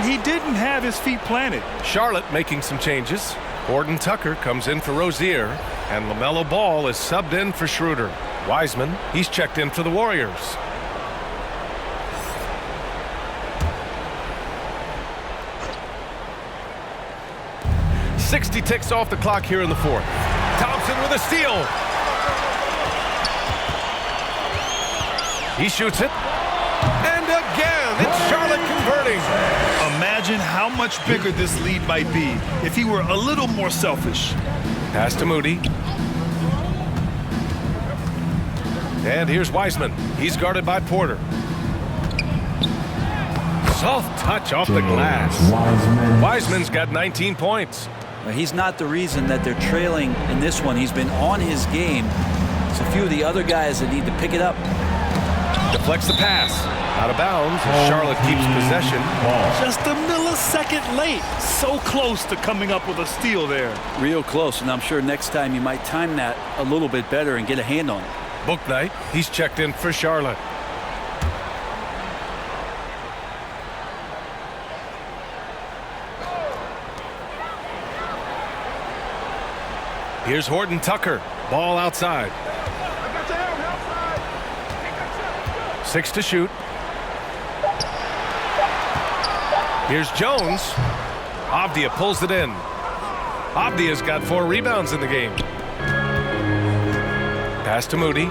He didn't have his feet planted. Charlotte making some changes. Horton Tucker comes in for Rozier. And LaMelo Ball is subbed in for Schroeder. Wiseman, he's checked in for the Warriors. .60 ticks off the clock here in the fourth. Thompson with a steal. He shoots it. And again, it's Charlotte converting. Imagine how much bigger this lead might be if he were a little more selfish. Pass to Moody. And here's Wiseman. He's guarded by Porter. Soft touch off the glass. Wiseman's got 19 points. He's not the reason that they're trailing in this one. He's been on his game. It's a few of the other guys that need to pick it up. Deflects the pass. Out of bounds as Charlotte keeps possession. Just a millisecond late. So close to coming up with a steal there. Real close, and I'm sure next time you might time that a little bit better and get a hand on it. Bouknight, he's checked in for Charlotte. Here's Horton Tucker. Ball outside. 6 to shoot. Here's Jones. Avdia pulls it in. Avdia's got 4 rebounds in the game. Pass to Moody.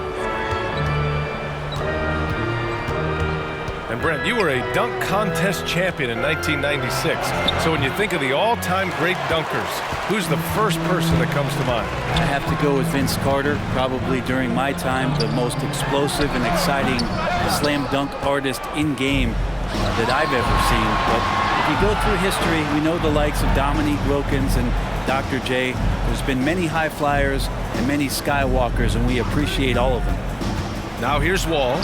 And Brent, you were a dunk contest champion in 1996. So when you think of the all-time great dunkers, who's the first person that comes to mind? I have to go with Vince Carter. Probably during my time, the most explosive and exciting slam dunk artist in game that I've ever seen. But if you go through history, we know the likes of Dominique Wilkins and Dr. J. There's been many high flyers and many skywalkers, and we appreciate all of them. Now here's Wall.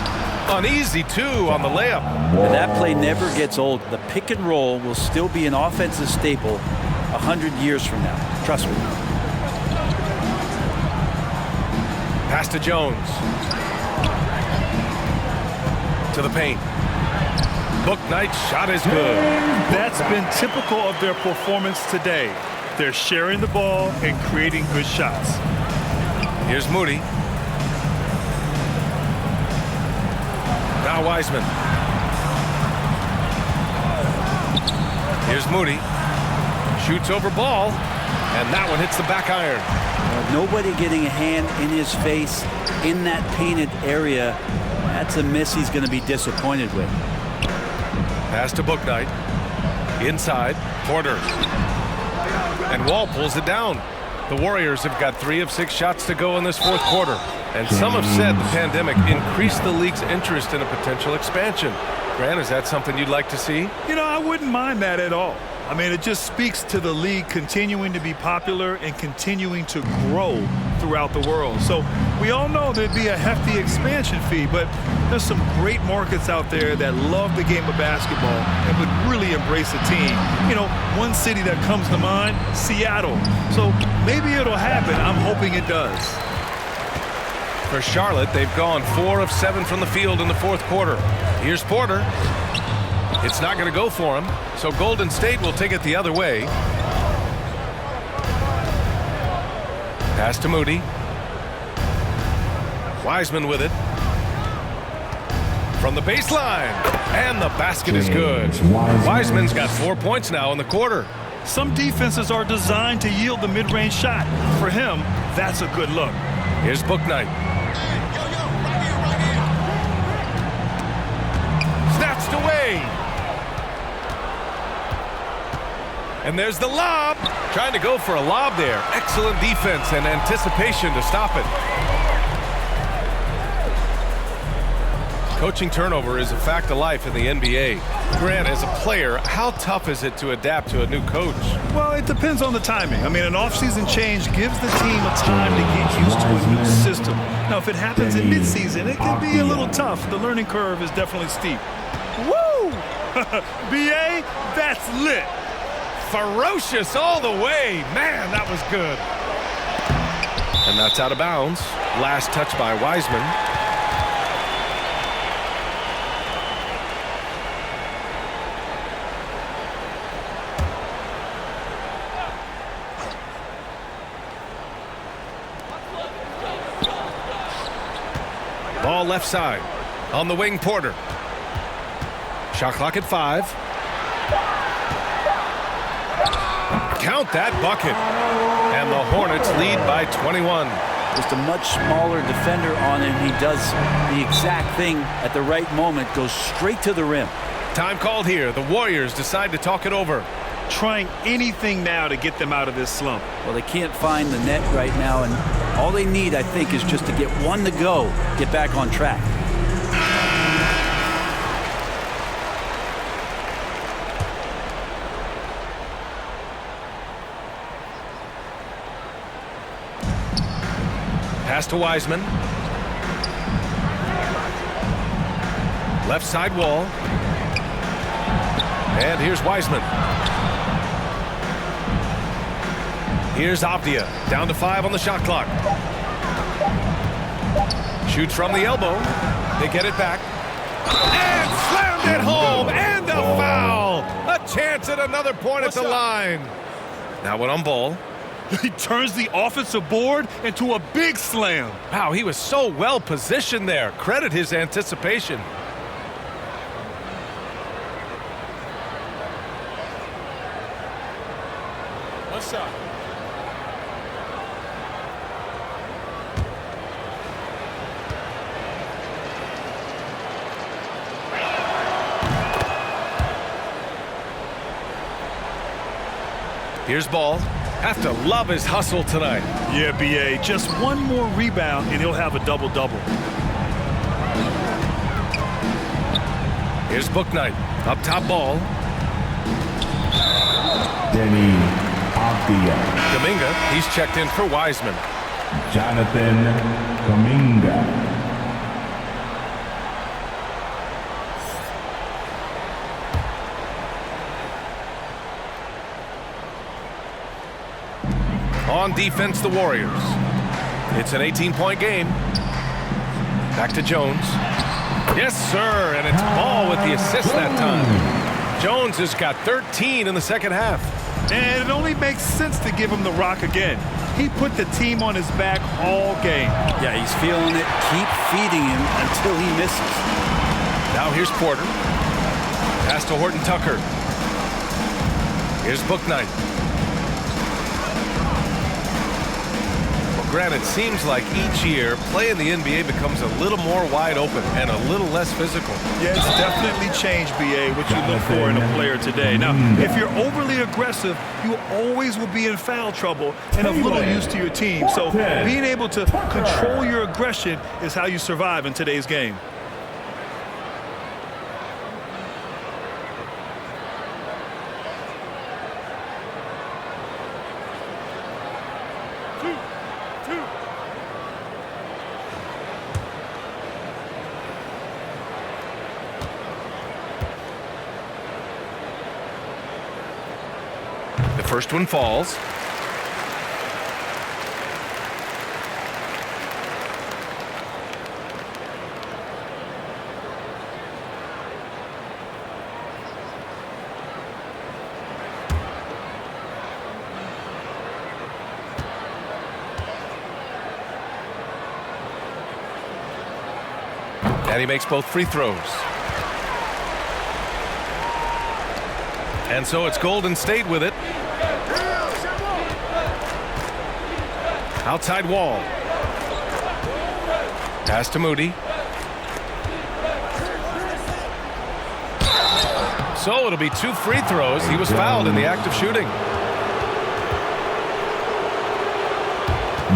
An easy 2 on the layup. And that play never gets old. The pick and roll will still be an offensive staple 100 years from now. Trust me. Pass to Jones. To the paint. Bouknight's shot is good. That's been typical of their performance today. They're sharing the ball and creating good shots. Here's Moody. Now Wiseman. Here's Moody. Shoots over Ball. And that one hits the back iron. Nobody getting a hand in his face in that painted area. That's a miss he's going to be disappointed with. Pass to Bouknight. Inside. Porter. And Wall pulls it down. The Warriors have got 3 of 6 shots to go in this fourth quarter. And some have said the pandemic increased the league's interest in a potential expansion. Grant, is that something you'd like to see? You know, I wouldn't mind that at all. I mean, it just speaks to the league continuing to be popular and continuing to grow throughout the world. So we all know there'd be a hefty expansion fee, but there's some great markets out there that love the game of basketball and would really embrace the team. You know, one city that comes to mind, Seattle. So maybe it'll happen. I'm hoping it does. For Charlotte, they've gone 4 of 7 from the field in the fourth quarter. Here's Porter. It's not going to go for him, so Golden State will take it the other way. Pass to Moody. Wiseman with it. From the baseline. And the basket is good. Wiseman's got 4 points now in the quarter. Some defenses are designed to yield the mid-range shot. For him, that's a good look. Here's Bouknight. Snatched away. And there's the lob. Trying to go for a lob there. Excellent defense and anticipation to stop it. Coaching turnover is a fact of life in the NBA. Grant, as a player, how tough is it to adapt to a new coach? Well, it depends on the timing. I mean, an offseason change gives the team a time to get used to a new system. Now, if it happens in midseason, it can be a little tough. The learning curve is definitely steep. Woo! BA, that's lit. Ferocious all the way. Man, that was good. And that's out of bounds. Last touch by Wiseman. Ball left side. On the wing, Porter. Shot clock at 5. Count that bucket. And the Hornets lead by 21. Just a much smaller defender on him. He does the exact thing at the right moment. Goes straight to the rim. Time called here. The Warriors decide to talk it over. Trying anything now to get them out of this slump. Well, they can't find the net right now, and all they need, I think, is just to get one to go, get back on track. Pass to Wiseman. Left side wall. And here's Wiseman. Here's Avdia. Down to 5 on the shot clock. Shoots from the elbow. They get it back. And slammed it home. And a foul. A chance at another point at the line. Now one on ball. He turns the offensive board into a big slam. Wow, he was so well positioned there. Credit his anticipation. What's up? Here's Ball. Have to love his hustle tonight. Yeah, BA. Just one more rebound and he'll have a double-double. Here's Bouknight. Up top Ball. Denny Avdia. Kum'inga, he's checked in for Wiseman. Jonathan Kum'inga. On defense, the Warriors. It's an 18-point game. Back to Jones. Yes, sir, and it's Ball with the assist that time. Jones has got 13 in the second half. And it only makes sense to give him the rock again. He put the team on his back all game. Yeah, he's feeling it. Keep feeding him until he misses. Now here's Porter. Pass to Horton Tucker. Here's Bouknight. Granted, it seems like each year, play in the NBA becomes a little more wide open and a little less physical. Yeah, it's definitely changed, BA, what you look for in a player today. Now, if you're overly aggressive, you always will be in foul trouble and of little use to your team. So being able to control your aggression is how you survive in today's game. first one falls. And he makes both free throws. And so it's Golden State with it. Outside Wall. Pass to Moody. So it'll be 2 free throws. He was fouled in the act of shooting.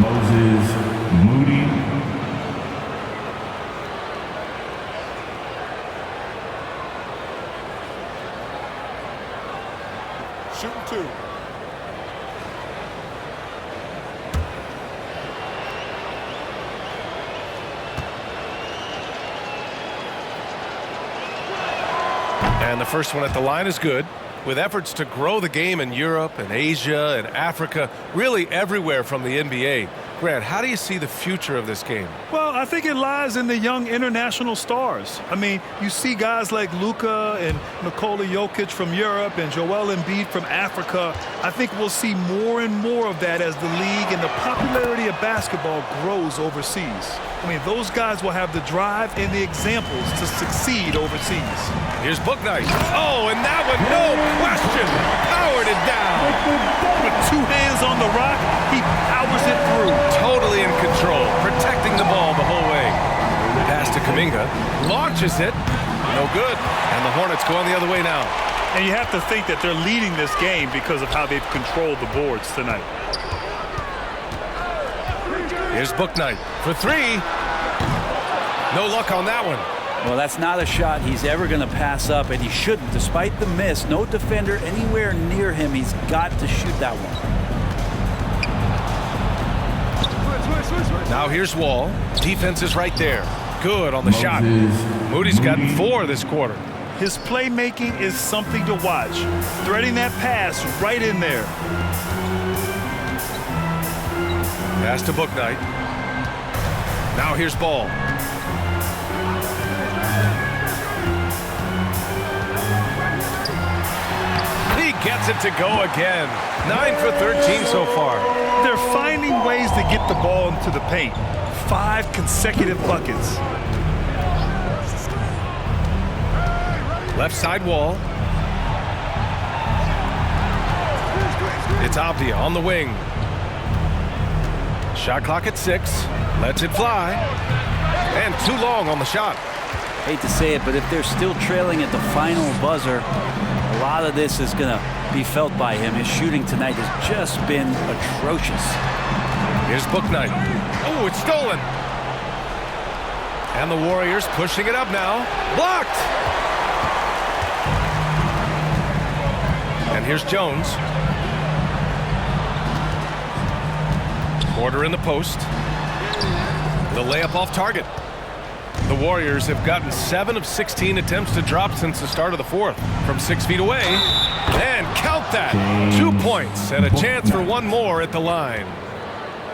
Moses Moody. Shooting 2. And the first one at the line is good. With efforts to grow the game in Europe and Asia and Africa, really everywhere from the NBA. Grant, how do you see the future of this game? Well, I think it lies in the young international stars. I mean, you see guys like Luka and Nikola Jokic from Europe and Joel Embiid from Africa. I think we'll see more and more of that as the league and the popularity of basketball grows overseas. I mean, those guys will have the drive and the examples to succeed overseas. Here's Bouknight. Oh, and that one, no question, powered it down. With 2 hands on the rock, he powers it through. Totally in control, protecting the ball the whole way. Pass to Kum'inga, launches it, no good. And the Hornets going the other way now. And you have to think that they're leading this game because of how they've controlled the boards tonight. Here's Bouknight for 3. No luck on that one. Well, that's not a shot he's ever going to pass up, and he shouldn't. Despite the miss, no defender anywhere near him. He's got to shoot that one. Now here's Wall. Defense is right there. Good on the shot. Moody's gotten 4 this quarter. His playmaking is something to watch. Threading that pass right in there. Pass to Bouknight. Now here's Ball. He gets it to go again. 9 for 13 so far. They're finding ways to get the ball into the paint. 5 consecutive buckets. Left side Wall. It's Avdia on the wing. Shot clock at 6. Lets it fly. And too long on the shot. Hate to say it, but if they're still trailing at the final buzzer, a lot of this is going to be felt by him. His shooting tonight has just been atrocious. Here's Bouknight. Oh, it's stolen. And the Warriors pushing it up now. Blocked. And here's Jones. Porter in the post. The layup off target. The Warriors have gotten 7 of 16 attempts to drop since the start of the 4th. From 6 feet away. And count that. 2 points and a chance for 1 more at the line.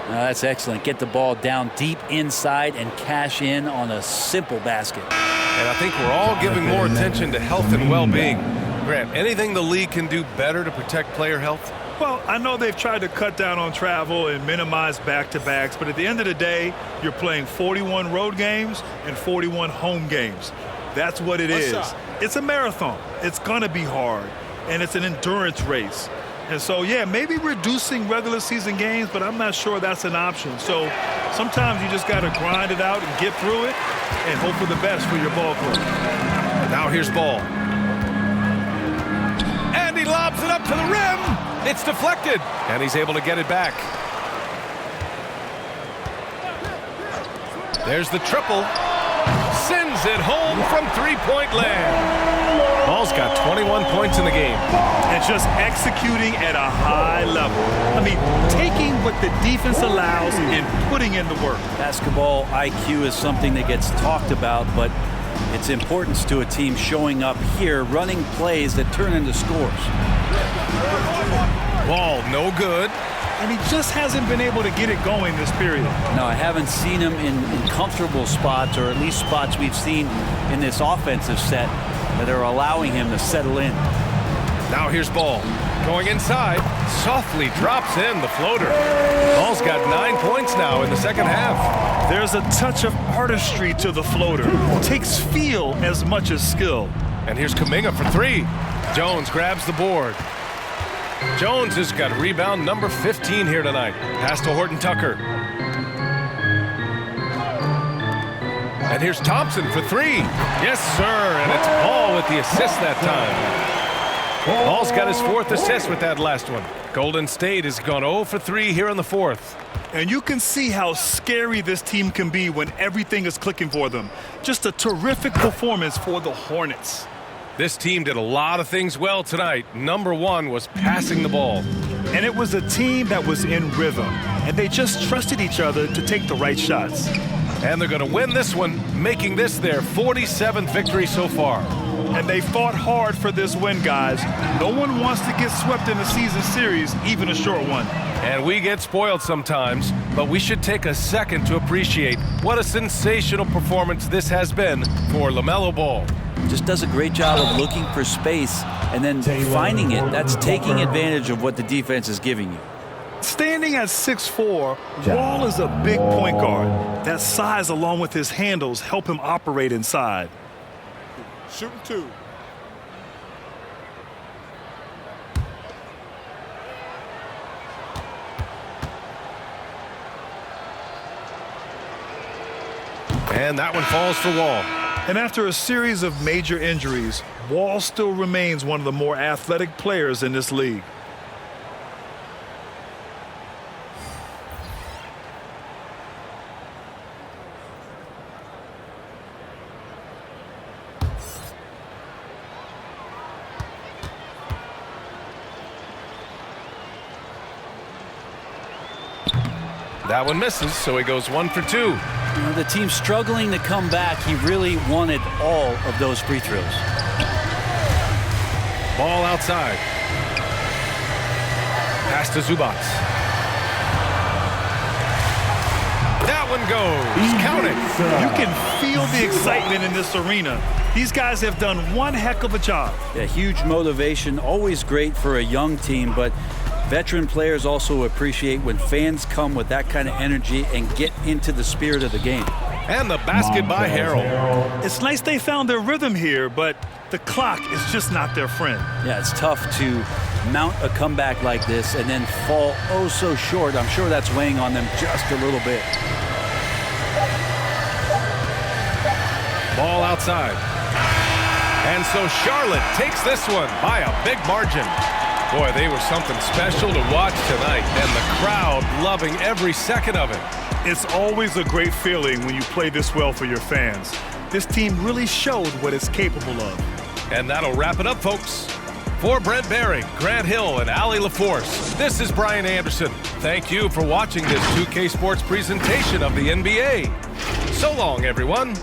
That's excellent. Get the ball down deep inside and cash in on a simple basket. And I think we're all giving more attention to health and well-being. Grant, anything the league can do better to protect player health? Well, I know they've tried to cut down on travel and minimize back-to-backs, but at the end of the day, you're playing 41 road games and 41 home games. That's what it is. It's a marathon. It's going to be hard, and it's an endurance race. And so, yeah, maybe reducing regular season games, but I'm not sure that's an option. So sometimes you just got to grind it out and get through it and hope for the best for your ball club. Now here's Ball. And he lobs it up to the rim. It's deflected, and he's able to get it back. There's the triple. Sends it home from three-point land. Ball's got 21 points in the game. And just executing at a high level. I mean, taking what the defense allows and putting in the work. Basketball IQ is something that gets talked about, but its importance to a team showing up here, running plays that turn into scores. Ball no good. And he just hasn't been able to get it going this period. No, I haven't seen him in comfortable spots, or at least spots we've seen in this offensive set that are allowing him to settle in. Now here's Ball. Going inside, softly drops in the floater. Ball's got 9 points now in the second half. There's a touch of artistry to the floater. It takes feel as much as skill. And here's Kum'inga for 3. Jones grabs the board. Jones has got rebound number 15 here tonight. Pass to Horton Tucker. And here's Thompson for 3. Yes, sir. And it's Ball with the assist that time. Ball's got his 4th assist with that last one. Golden State has gone 0 for 3 here in the 4th. And you can see how scary this team can be when everything is clicking for them. Just a terrific performance for the Hornets. This team did a lot of things well tonight. Number 1 was passing the ball. And it was a team that was in rhythm. And they just trusted each other to take the right shots. And they're going to win this one, making this their 47th victory so far. And they fought hard for this win, guys. No one wants to get swept in a season series, even a short one. And we get spoiled sometimes, but we should take a second to appreciate what a sensational performance this has been for LaMelo Ball. Just does a great job of looking for space and then finding it. That's taking advantage of what the defense is giving you. Standing at 6'4", Wall is a big point guard. That size, along with his handles, help him operate inside. Shooting 2. And that one falls for Wall. And after a series of major injuries, Wall still remains one of the more athletic players in this league. That one misses, so he goes 1 for 2. You know, the team's struggling to come back. He really wanted all of those free throws. Ball outside. Pass to Zubac. That one goes. Count it. You can feel the excitement in this arena. These guys have done one heck of a job. Yeah, huge motivation. Always great for a young team, but veteran players also appreciate when fans come with that kind of energy and get into the spirit of the game. And the basket by Harrell. It's nice they found their rhythm here, but the clock is just not their friend. Yeah, it's tough to mount a comeback like this and then fall oh so short. I'm sure that's weighing on them just a little bit. Ball outside. And so Charlotte takes this one by a big margin. Boy, they were something special to watch tonight, and the crowd loving every second of it. It's always a great feeling when you play this well for your fans. This team really showed what it's capable of. And that'll wrap it up, folks. For Brent Barry, Grant Hill, and Allie LaForce, this is Brian Anderson. Thank you for watching this 2K Sports presentation of the NBA. So long, everyone.